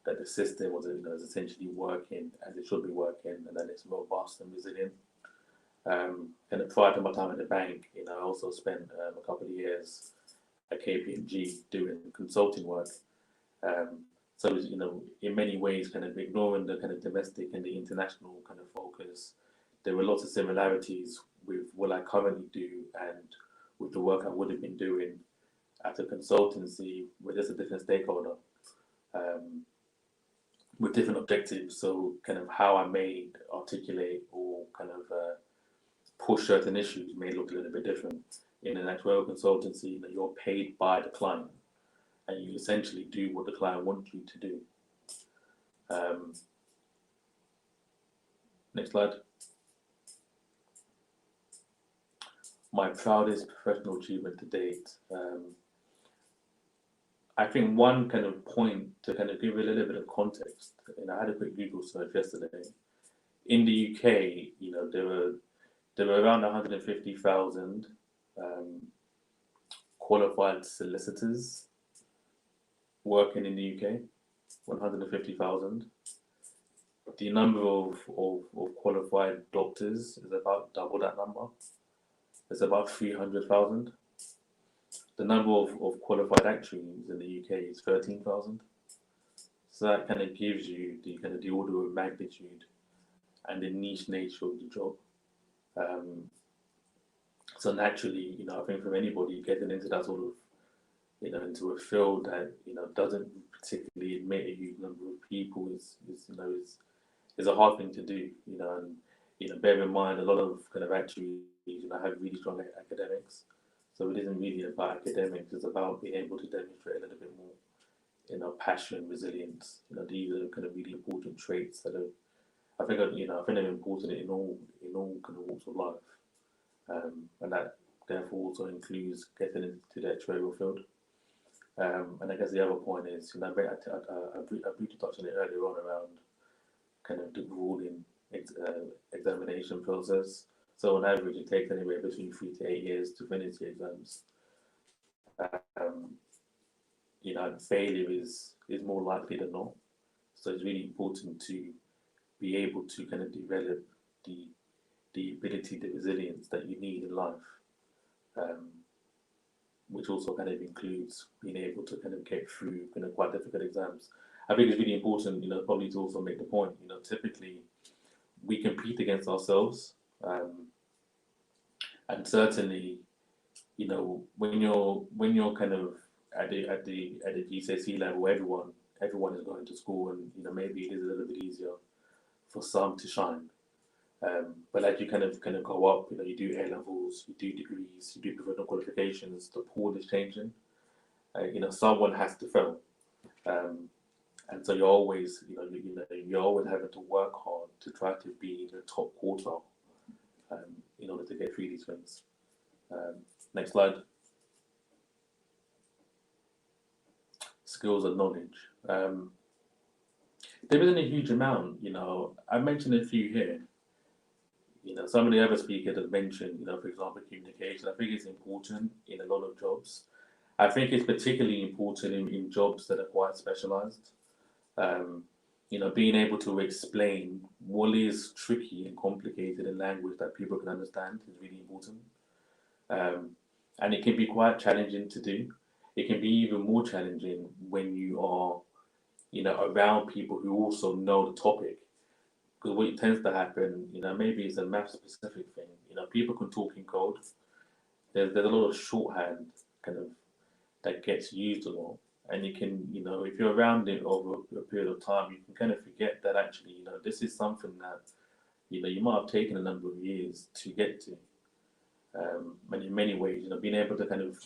that the system was essentially working as it should be working, and that it's robust and resilient. And prior to my time at the bank, I also spent a couple of years at KPMG doing consulting work. So it was, in many ways, kind of ignoring the kind of domestic and the international kind of focus. There were lots of similarities with what I currently do and with the work I would have been doing at a consultancy with just a different stakeholder, with different objectives. So kind of how I may articulate or kind of push certain issues may look a little bit different. In an actuarial consultancy, you're paid by the client, and you essentially do what the client wants you to do. Next slide. My proudest professional achievement to date. I think one kind of point to kind of give a little bit of context, I had a quick Google search yesterday. In the UK, there were around 150,000 qualified solicitors working in the UK, 150,000. The number of qualified doctors is about double that number. It's about 300,000. The number of qualified actuaries in the UK is 13,000. So that kind of gives you the order of magnitude and the niche nature of the job. So naturally, you know, I think for anybody getting into that sort of, you know, into a field that, you know, doesn't particularly admit a huge number of people is a hard thing to do, you know. And you know, bear in mind, a lot of kind of actuaries, you know, have really strong academics. So it isn't really about academics; it's about being able to demonstrate a little bit more, you know, passion, resilience. You know, these are kind of really important traits that are, I think, you know, I think they're important in all kind of walks of life, and that therefore also includes getting into the actuarial field. And I guess the other point is, you know, I briefly touched on it earlier on around kind of the grueling examination process. So on average, it takes anywhere between 3 to 8 years to finish the exams. You know, failure is more likely than not. So it's really important to be able to kind of develop the ability, the resilience that you need in life, which also kind of includes being able to kind of get through kind of quite difficult exams. I think it's really important, you know, probably to also make the point, you know, typically we compete against ourselves, and certainly, you know, when you're kind of at the GCSE level, everyone is going to school, and you know, maybe it is a little bit easier for some to shine. But as you kind of go up, you know, you do A levels, you do degrees, you do professional qualifications. The pool is changing. You know, someone has to fail, and so you're always, you're always having to work hard to try to be in the top quartile, in order to get through these things. Next slide. Skills and knowledge. There isn't a huge amount, you know. I mentioned a few here. You know, some of the other speakers have mentioned, you know, for example, communication. I think it's important in a lot of jobs. I think it's particularly important in jobs that are quite specialized. You know, being able to explain what is tricky and complicated in language that people can understand is really important. And it can be quite challenging to do. It can be even more challenging when you are, you know, around people who also know the topic. Because what tends to happen, you know, maybe it's a math specific thing. You know, people can talk in code. There's a lot of shorthand kind of that gets used a lot, and you can, you know, if you're around it over a period of time, you can kind of forget that actually, you know, this is something that, you know, you might have taken a number of years to get to. And in many ways, you know, being able to kind of,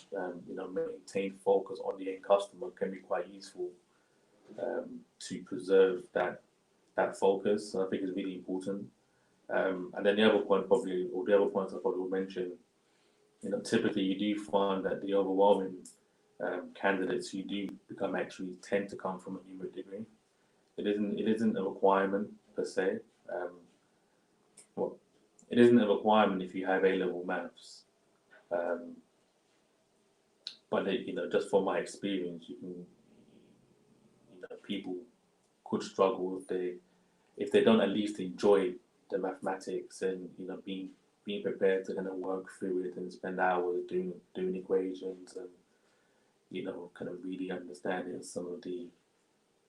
you know, maintain focus on the end customer can be quite useful, to preserve that focus. So I think it's really important. And then the other point probably, or the other points I probably will mention, you know, typically you do find that the overwhelming candidates who do become actuaries tend to come from a numeric degree. It isn't a requirement per se. Well, it isn't a requirement if you have A-level maths. But you know, just from my experience, you know, people could struggle if they don't at least enjoy the mathematics, and you know, being prepared to kind of work through it and spend hours doing equations, and you know, kind of really understanding some of the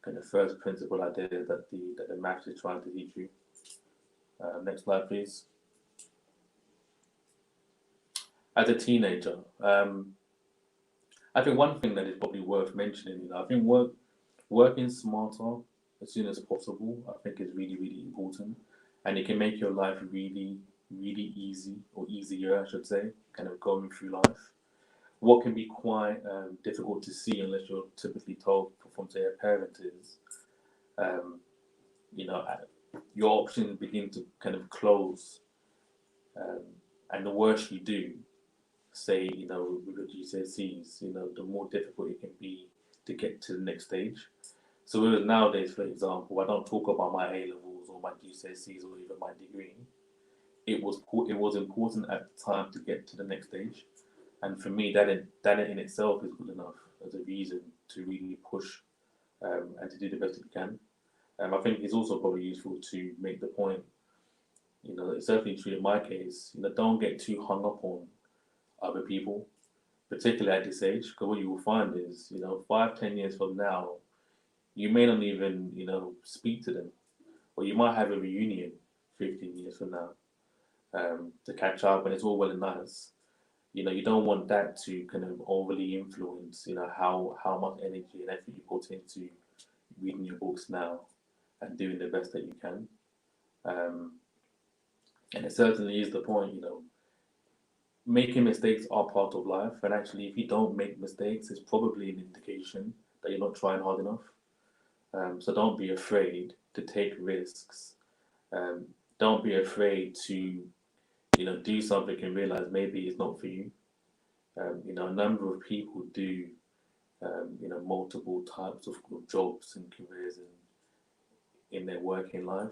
kind of first principle ideas that the maths is trying to teach you. Next slide, please. As a teenager, I think one thing that is probably worth mentioning, you know, I think working smarter as soon as possible, I think is really, really important, and it can make your life really, really easy, or easier, I should say, kind of going through life. What can be quite difficult to see unless you're typically told from, say, a parent is, you know, your options begin to kind of close, and the worse you do, say, you know, with your GCSEs, you know, the more difficult it can be to get to the next stage. So nowadays, for example, I don't talk about my A levels or my GCSEs or even my degree. It was important at the time to get to the next stage, and for me, that in itself is good enough as a reason to really push, and to do the best you can. I think it's also probably useful to make the point, you know, it's certainly true in my case, you know, don't get too hung up on other people, particularly at this age, because what you will find is, you know, 5-10 years from now, you may not even, you know, speak to them, or you might have a reunion 15 years from now, to catch up, and it's all well and nice. you don't want that to kind of overly influence, how much energy and effort you put into reading your books now and doing the best that you can. And it certainly is the point, making mistakes are part of life. And actually, if you don't make mistakes, it's probably an indication that you're not trying hard enough. So don't be afraid to take risks. Don't be afraid to, do something and realize maybe it's not for you. A number of people do, multiple types of jobs and careers in their working life.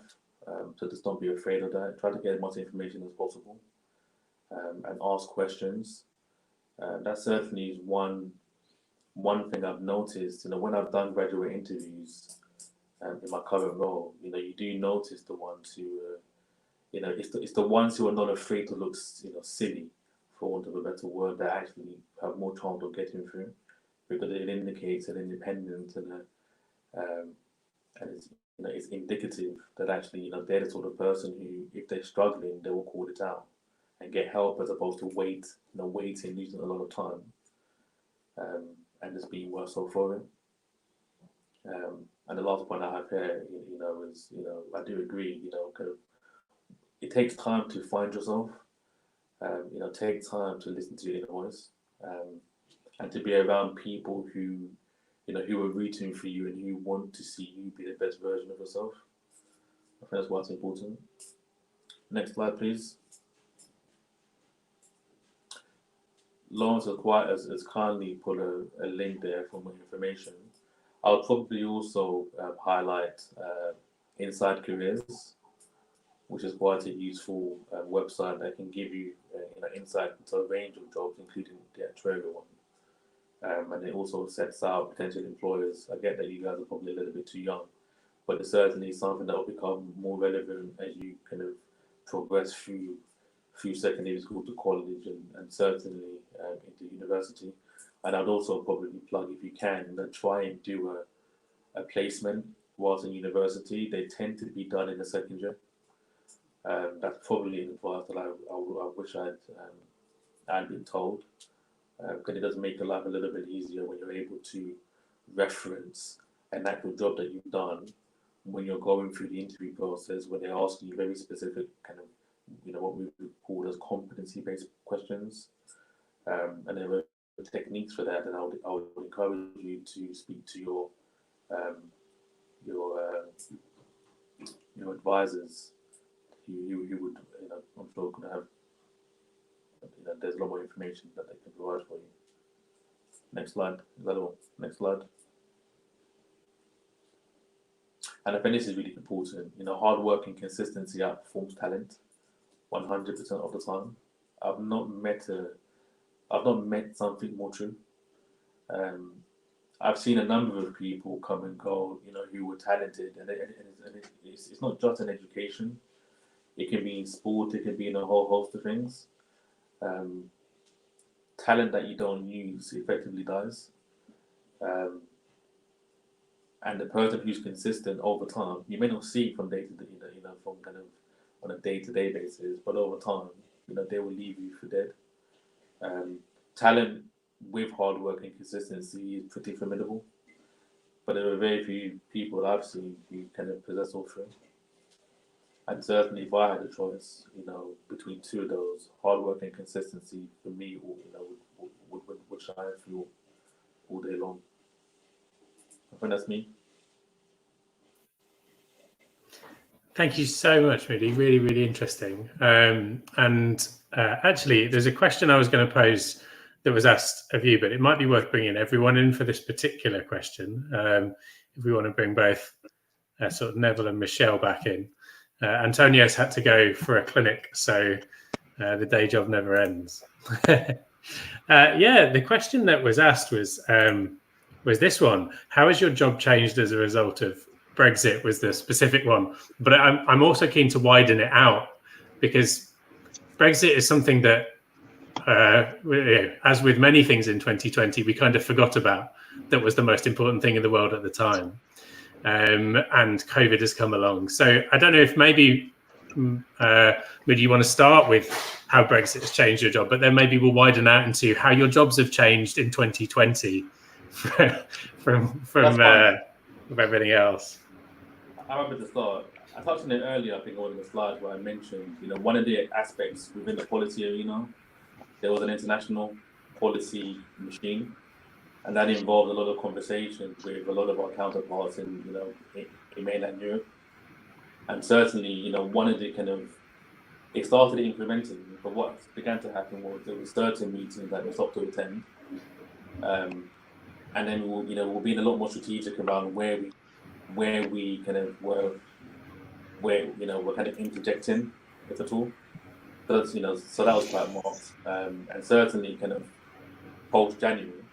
So just don't be afraid of that. Try to get as much information as possible, and ask questions. That certainly is one thing I've noticed. When I've done graduate interviews in my current role, you do notice the ones who, it's the ones who are not afraid to look, silly, for want of a better word, that actually have more chance of getting through, because it indicates an independence and it's indicative that actually, they're the sort of person who, if they're struggling, they will call it out and get help, as opposed to waiting, losing a lot of time, and just being worse off for it. And the last point I have here, is, I do agree, kind of, it takes time to find yourself. Take time to listen to your inner voice, and to be around people who, who are rooting for you and who want to see you be the best version of yourself. I think that's what's important. Next slide, please. Lawrence has kindly put a link there for more information. I'll probably also highlight Inside Careers, which is quite a useful website that can give you insight into a range of jobs, including the actuarial one. And it also sets out potential employers. I get that you guys are probably a little bit too young, but it's certainly something that will become more relevant as you kind of progress through secondary school to college, and certainly into university. And I'd also probably plug, if you can, that try and do a placement whilst in university. They tend to be done in the second year. That's probably advice that I wish I'd been told, because it does make your life a little bit easier when you're able to reference an actual job that you've done when you're going through the interview process, when they're asking you very specific kind of, what we would call as competency-based questions, and there are techniques for that. And I would encourage you to speak to your advisors. You would, I'm sure, going to have, there's a lot more information that they can provide for you. Next slide. Is that all? Next slide. And I think this is really important. Hard work and consistency outperforms talent 100% of the time. I've not met something more true. I've seen a number of people come and go, who were talented, and it's not just in education. It can be in sport, it can be in a whole host of things. Talent that you don't use effectively dies. And the person who's consistent over time, you may not see from day to day, from kind of on a day-to-day basis, but over time, they will leave you for dead. Talent with hard work and consistency is pretty formidable, but there are very few people I've seen who kind of possess all three. And certainly, if I had a choice, between two of those, hard work and consistency, for me, would shine through all day long. I think that's me. Thank you so much, Moody. Really, really interesting. Actually, there's a question I was going to pose that was asked of you, but it might be worth bringing everyone in for this particular question. If we want to bring both sort of Neville and Michelle back in. Antonio's had to go for a clinic, so the day job never ends. The question that was asked was this one: how has your job changed as a result of Brexit? Was the specific one, but I'm also keen to widen it out, because Brexit is something that, as with many things in 2020, we kind of forgot about that was the most important thing in the world at the time. And COVID has come along. So I don't know if maybe maybe you want to start with how Brexit has changed your job, but then maybe we'll widen out into how your jobs have changed in 2020 from everything else. I remember the start. I touched on it earlier, I think, on one of the slides where I mentioned, one of the aspects within the policy arena, there was an international policy machine, and that involved a lot of conversations with a lot of our counterparts in mainland Europe. And certainly, one of the it started implementing, but what began to happen was there were certain meetings that they stopped to attend. And then we'll be a lot more strategic around where we were interjecting, if at all. So that was quite marked. And certainly post January,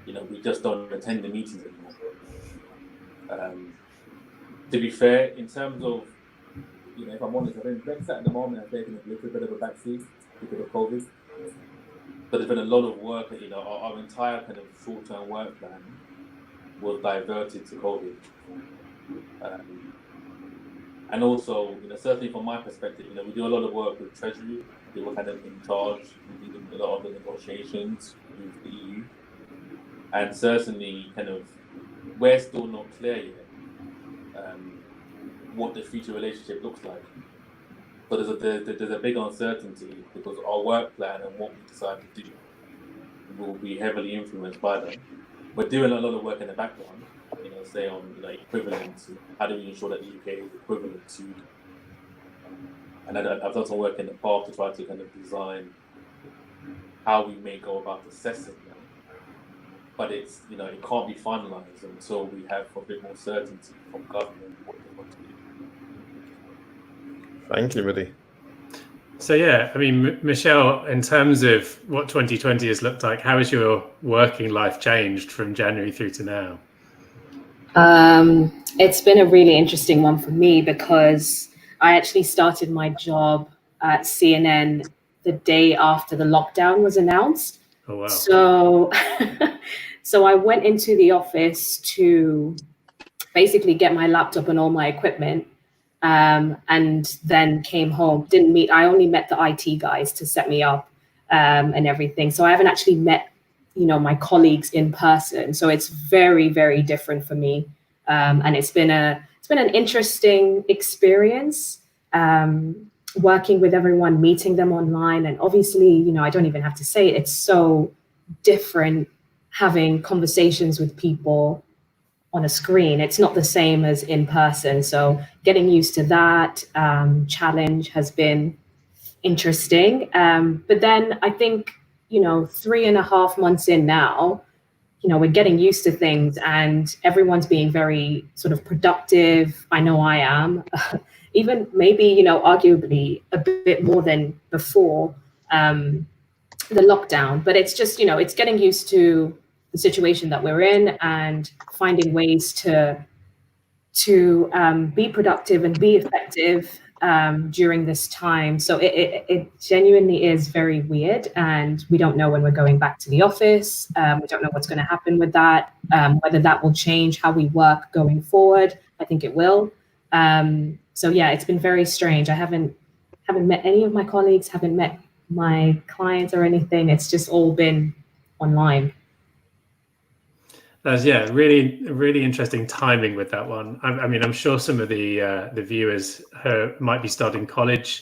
we just don't attend the meetings anymore. To be fair, in terms of, if I'm honest, I think Brexit at the moment has taken a little bit of a backseat because of COVID. But there's been a lot of work, our entire short-term work plan was diverted to COVID. And also, certainly from my perspective, we do a lot of work with Treasury. They were in charge. We did a lot of the negotiations with the EU. And certainly, we're still not clear yet what the future relationship looks like. But there's a big uncertainty because our work plan and what we decide to do will be heavily influenced by them. We're doing a lot of work in the background, say on equivalence. How do we ensure that the UK is equivalent to? And I've done some work in the past to try to design how we may go about assessing them. But it's it can't be finalised until we have a bit more certainty from government what they want to do. Thank you, Rudy. So yeah, I mean, Michelle, in terms of what 2020 has looked like, how has your working life changed from January through to now? It's been a really interesting one for me because I actually started my job at CNN the day after the lockdown was announced. Oh, wow. So I went into the office to basically get my laptop and all my equipment, and then came home. I only met the IT guys to set me up and everything. So I haven't actually met, my colleagues in person. So it's very, very different for me. And it's been an interesting experience, working with everyone, meeting them online. And obviously, I don't even have to say it, it's so different having conversations with people on a screen. It's not the same as in person. So getting used to that challenge has been interesting. But then I think, 3.5 months in now, we're getting used to things and everyone's being very sort of productive. I know I am, even maybe, arguably a bit more than before the lockdown. But it's just, it's getting used to the situation that we're in and finding ways to be productive and be effective during this time. So it genuinely is very weird, and we don't know when we're going back to the office. We don't know what's going to happen with that, whether that will change how we work going forward. I think it will. So yeah, it's been very strange. I haven't met any of my colleagues, haven't met my clients or anything. It's just all been online. That's really interesting timing with that one. I mean, I'm sure some of the viewers might be starting college,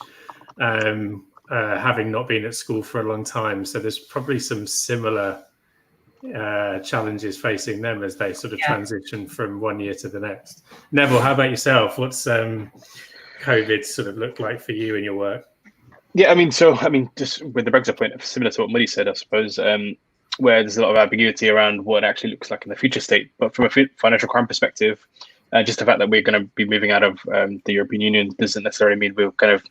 having not been at school for a long time. So there's probably some similar challenges facing them as they sort of transition from one year to the next. Neville, how about yourself? What's COVID sort of look like for you in your work? Yeah, just with the Brexit point, similar to what Muddy said, I suppose. Where there's a lot of ambiguity around what it actually looks like in the future state. But from a financial crime perspective, just the fact that we're going to be moving out of the European Union doesn't necessarily mean we'll kind of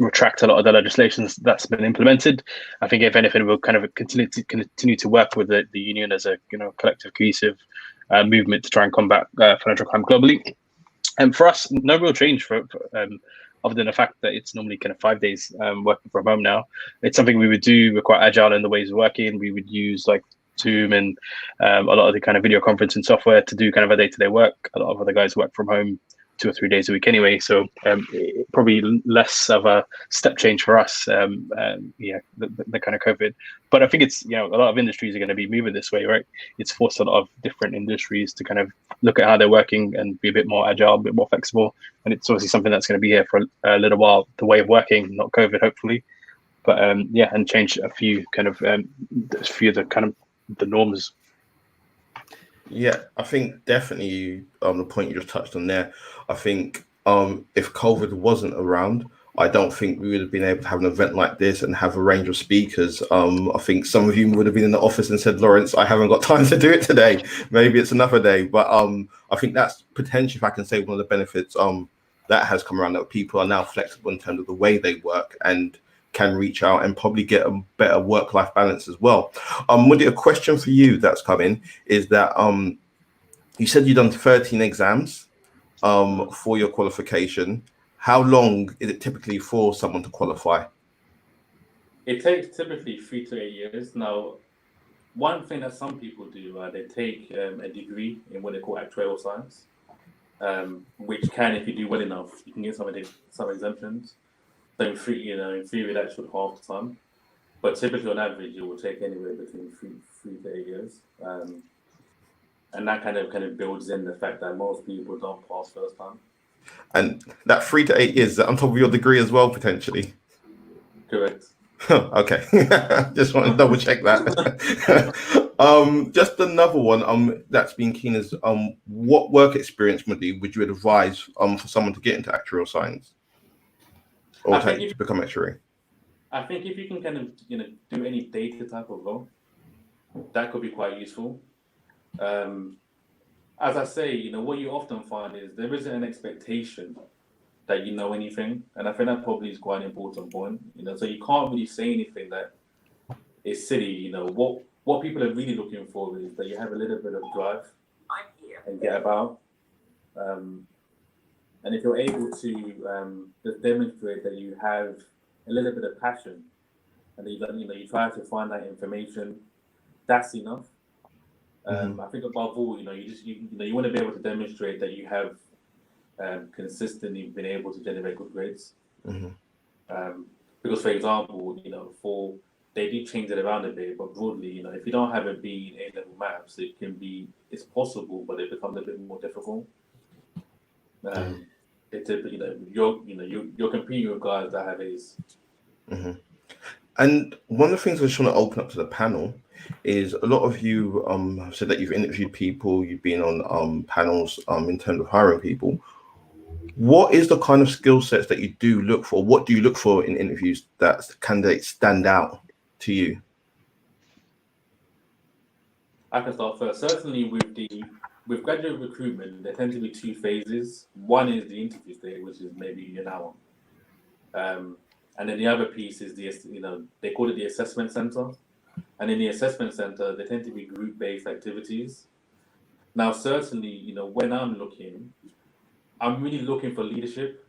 retract a lot of the legislation that's been implemented. I think if anything, we'll kind of continue to work with the union as a collective, cohesive movement to try and combat financial crime globally. And for us, no real change for other than the fact that it's normally kind of 5 days working from home now. It's something we would do. We're quite agile in the ways of working. We would use like Zoom and a lot of the kind of video conferencing software to do kind of a day-to-day work. A lot of other guys work from home 2 or 3 days a week anyway. So probably less of a step change for us. The kind of COVID. But I think it's, a lot of industries are going to be moving this way, right? It's forced a lot of different industries to kind of look at how they're working and be a bit more agile, a bit more flexible. And it's obviously something that's going to be here for a little while, the way of working, not COVID, hopefully. But and change a few of the norms. Yeah, I think definitely the point you just touched on there. I think if COVID wasn't around, I don't think we would have been able to have an event like this and have a range of speakers. I think some of you would have been in the office and said, Lawrence, I haven't got time to do it today. Maybe it's another day. But I think that's potentially, if I can say, one of the benefits that has come around, that people are now flexible in terms of the way they work and can reach out and probably get a better work-life balance as well. Woody, a question for you that's come in is that you said you've done 13 exams for your qualification. How long is it typically for someone to qualify? It takes typically 3 to 8 years. Now, one thing that some people do, they take a degree in what they call actuarial science, which can, if you do well enough, you can get some exemptions. So in theory, that should halve the time. But typically, on average, it will take anywhere between 3 to 8 years. And that kind of builds in the fact that most people don't pass first time. And that 3 to 8 years, is that on top of your degree as well, potentially? Correct. Okay. Just want to double check that. Just another one that's been keen is what work experience would you advise for someone to get into actuarial science or to become actuary? I think if you can kind of do any data type of role, that could be quite useful. As I say, what you often find is there isn't an expectation that you know anything, and I think that probably is quite an important point. So you can't really say anything that is silly. What people are really looking for is that you have a little bit of drive and get about, and if you're able to just demonstrate that you have a little bit of passion, and that you try to find that information, that's enough. I think above all, you want to be able to demonstrate that you have consistently been able to generate good grades. Because, for example, they do change it around a bit, but broadly, if you don't have a B in A-level maths, it's possible, but it becomes a bit more difficult. You're competing with guys that have A's. And one of the things I just want to open up to the panel is a lot of you have said that you've interviewed people, you've been on panels in terms of hiring people. What is the kind of skill sets that you do look for? What do you look for in interviews that candidates stand out to you? I can start first. Certainly with graduate recruitment, there tend to be 2 phases. One is the interview stage, which is maybe an hour. And then the other piece is they call it the assessment center. And in the assessment center, they tend to be group-based activities. Now, certainly, when I'm looking, I'm really looking for leadership.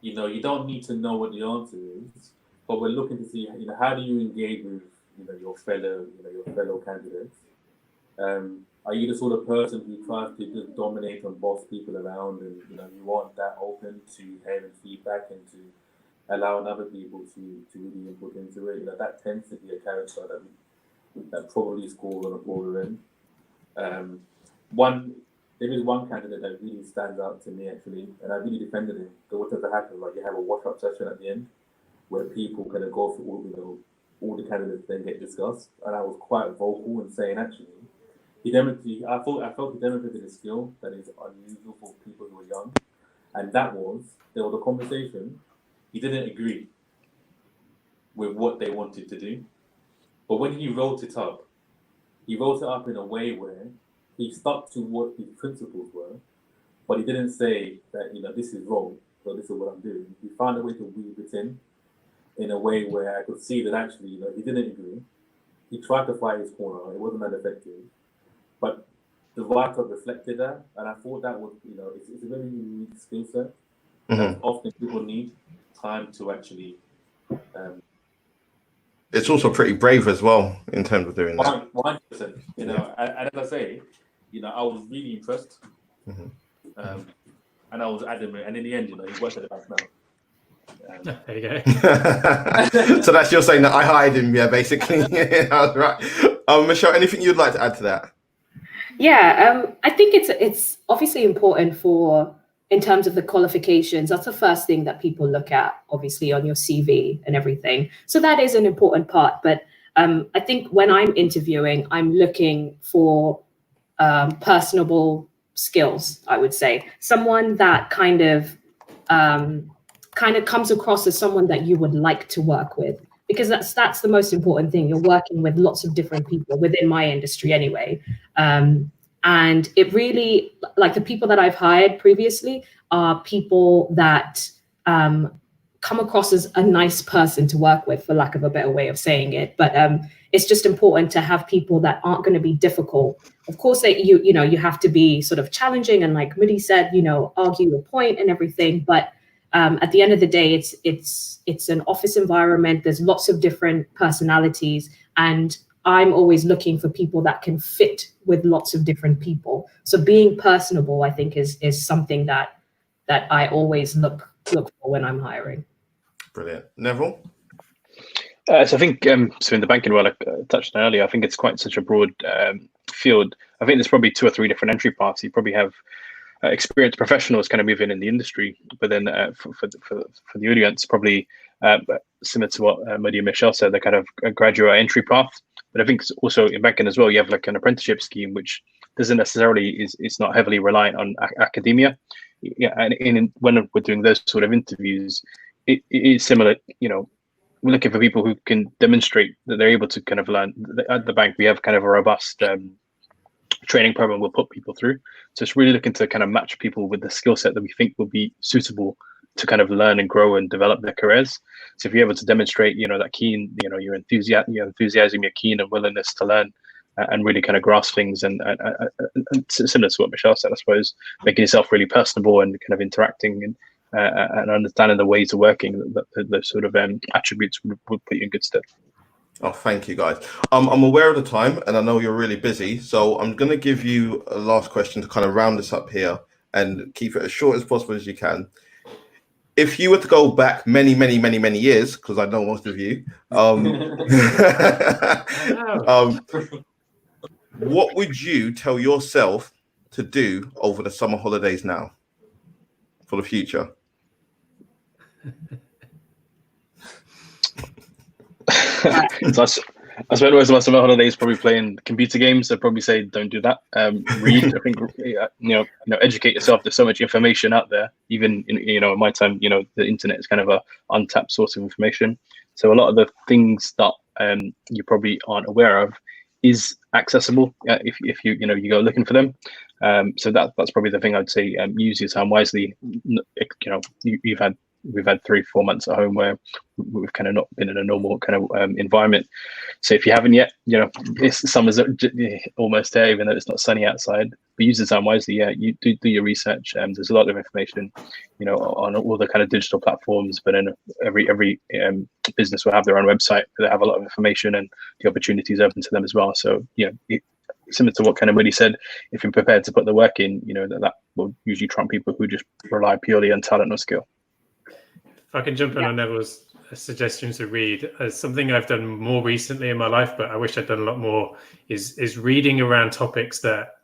You don't need to know what the answer is, but we're looking to see, how do you engage with, your fellow candidates? Are you the sort of person who tries to just dominate and boss people around, and you want that open to hearing feedback and to allowing other people to really input into it? That tends to be a character that probably scores on a broader end. There is one candidate that really stands out to me, actually, and I really defended him. So what tends to happen, you have a wash-up session at the end where people kind of go through all the candidates then get discussed, and I was quite vocal in saying, actually, I felt he demonstrated a skill that is unusual for people who are young, and there was a conversation. He didn't agree with what they wanted to do, but when he wrote it up in a way where he stuck to what his principles were, but he didn't say that, this is wrong, so this is what I'm doing. He found a way to weave it in a way where I could see that actually, he didn't agree. He tried to fight his corner. It wasn't that effective, but the write-up reflected that, and I thought that was, it's a very unique skill set that often people need time to actually. It's also pretty brave as well in terms of doing that. 100%. And as I say, I was really impressed. And I was adamant, and in the end, you know, he works at the bank now. There you go. So that's you're saying that I hired him, yeah, basically. That's right. Michelle, anything you'd like to add to that? Yeah, I think it's obviously important in terms of the qualifications. That's the first thing that people look at, obviously, on your CV and everything. So that is an important part. But I think when I'm interviewing, I'm looking for personable skills, I would say. Someone that kind of comes across as someone that you would like to work with, because that's the most important thing. You're working with lots of different people within my industry anyway. And it really, like the people that I've hired previously are people that come across as a nice person to work with, for lack of a better way of saying it. But it's just important to have people that aren't going to be difficult. Of course, you have to be sort of challenging and, like Moody said, argue your point and everything. But at the end of the day, it's an office environment. There's lots of different personalities, and I'm always looking for people that can fit with lots of different people. So being personable, I think, is something that I always look for when I'm hiring. Brilliant. Neville? So I think, so in the banking world, I touched on earlier, I think it's quite such a broad field. I think there's probably 2 or 3 different entry paths. You probably have experienced professionals kind of moving in the industry, but then for the audience, probably similar to what Moody and Michelle said, they're kind of a graduate entry path. But I think also in banking as well, you have like an apprenticeship scheme, which doesn't necessarily it's not heavily reliant on academia. Yeah, and when we're doing those sort of interviews, it is similar. We're looking for people who can demonstrate that they're able to kind of learn. At the bank, we have kind of a robust training program we'll put people through. So it's really looking to kind of match people with the skill set that we think will be suitable to kind of learn and grow and develop their careers. So if you're able to demonstrate, that keen, your enthusiasm, your keen and willingness to learn and really kind of grasp things and similar to what Michelle said, I suppose, making yourself really personable and kind of interacting and understanding the ways of working, those sort of attributes would put you in good stead. Oh, thank you, guys. I'm aware of the time, and I know you're really busy, so I'm going to give you a last question to kind of round this up here and keep it as short as possible as you can. If you were to go back many years, because I know most of you, what would you tell yourself to do over the summer holidays now for the future? So I spent most of my summer holidays probably playing computer games. I'd probably say don't do that. Read. I think educate yourself. There's so much information out there. Even in my time, the internet is kind of a untapped source of information. So a lot of the things that you probably aren't aware of is accessible if you go looking for them. So that's probably the thing I'd say. Use your time wisely. We've had 3-4 months at home where we've kind of not been in a normal kind of environment. So if you haven't yet, summer's almost there, even though it's not sunny outside. But use the time wisely. Yeah, you do your research. There's a lot of information, on all the kind of digital platforms. But then every business will have their own website. They have a lot of information, and the opportunities open to them as well. So similar to what kind of Moody said, if you're prepared to put the work in, that will usually trump people who just rely purely on talent or skill. If I can jump in on Neville's suggestion to read, something I've done more recently in my life, but I wish I'd done a lot more, is reading around topics that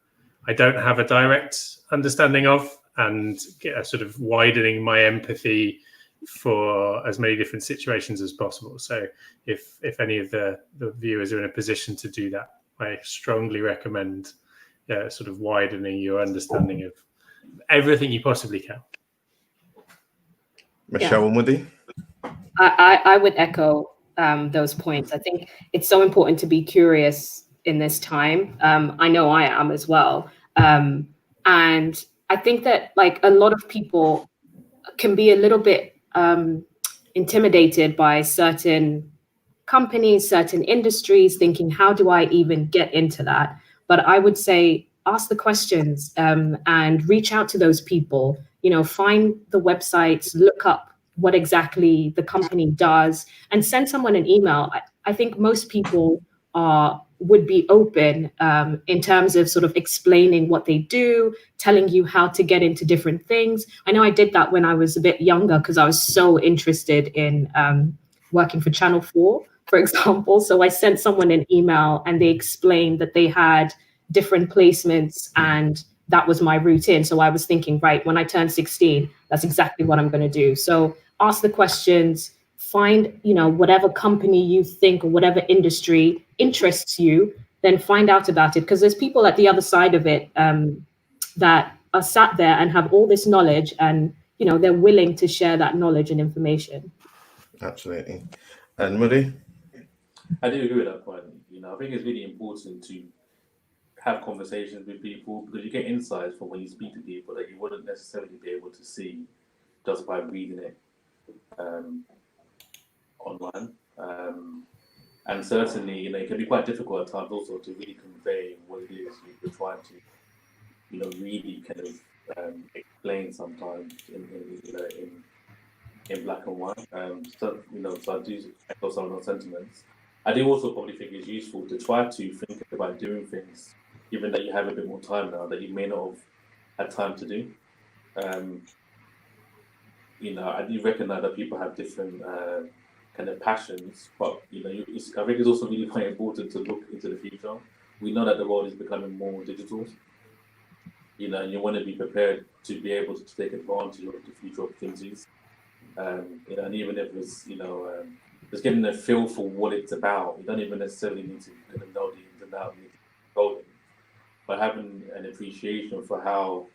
I don't have a direct understanding of, and sort of widening my empathy for as many different situations as possible. So if any of the viewers are in a position to do that, I strongly recommend sort of widening your understanding of everything you possibly can. Michelle and Woody? I would echo those points. I think it's so important to be curious in this time. I know I am as well. And I think that like a lot of people can be a little bit intimidated by certain companies, certain industries, thinking, how do I even get into that? But I would say, ask the questions and reach out to those people. Find the websites, look up what exactly the company does, and send someone an email. I think most people would be open in terms of sort of explaining what they do, telling you how to get into different things. I know I did that when I was a bit younger because I was so interested in working for Channel 4, for example. So I sent someone an email and they explained that they had different placements and that was my route in. So I was thinking, right, when I turn 16, that's exactly what I'm going to do. So ask the questions, find, whatever company you think or whatever industry interests you, then find out about it. Because there's people at the other side of it that are sat there and have all this knowledge and, they're willing to share that knowledge and information. Absolutely. And Moody? I do agree with that point. I think it's really important to have conversations with people because you get insights from when you speak to people that you wouldn't necessarily be able to see just by reading it online. And certainly, it can be quite difficult at times also to really convey what it is you're trying to, really kind of explain sometimes in black and white. So I do echo some of those sentiments. I do also probably think it's useful to try to think about doing things, given that you have a bit more time now that you may not have had time to do. I do recognize that people have different kind of passions, but I think it's also really quite important to look into the future. We know that the world is becoming more digital. And you want to be prepared to be able to take advantage of the future opportunities. And even if it's just getting a feel for what it's about, you don't even necessarily need to kind of know the ins and outs, but having an appreciation for how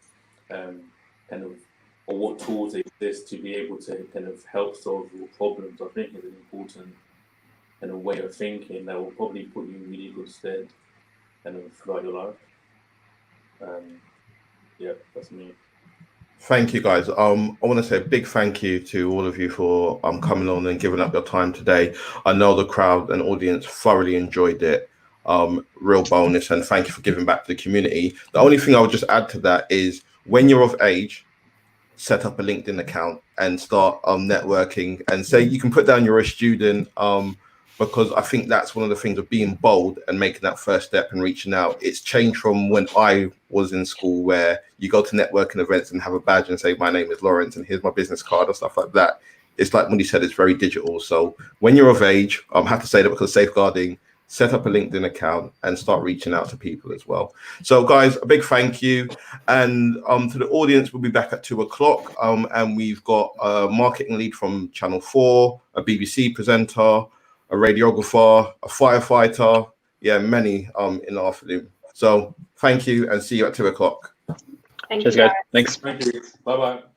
or what tools exist to be able to kind of help solve your problems, I think is an important kind of way of thinking that will probably put you in really good stead kind of throughout your life. Yeah, that's me. Thank you, guys. I want to say a big thank you to all of you for coming on and giving up your time today. I know the crowd and audience thoroughly enjoyed it. Real bonus, and thank you for giving back to the community. The only thing I would just add to that is when you're of age, set up a LinkedIn account and start networking, and say you can put down you're a student, because I think that's one of the things of being bold and making that first step and reaching out. It's changed from when I was in school, where you go to networking events and have a badge and say, my name is Lawrence and here's my business card or stuff like that. It's like Moody said, it's very digital. So when you're of age, I have to say that because safeguarding, set up a LinkedIn account and start reaching out to people as well. So guys, a big thank you. And to the audience, we'll be back at 2:00. And we've got a marketing lead from Channel 4, a BBC presenter, a radiographer, a firefighter, many in the afternoon. So thank you and see you at 2:00. Thank Cheers, you, guys. Thanks. Thank you. Bye-bye.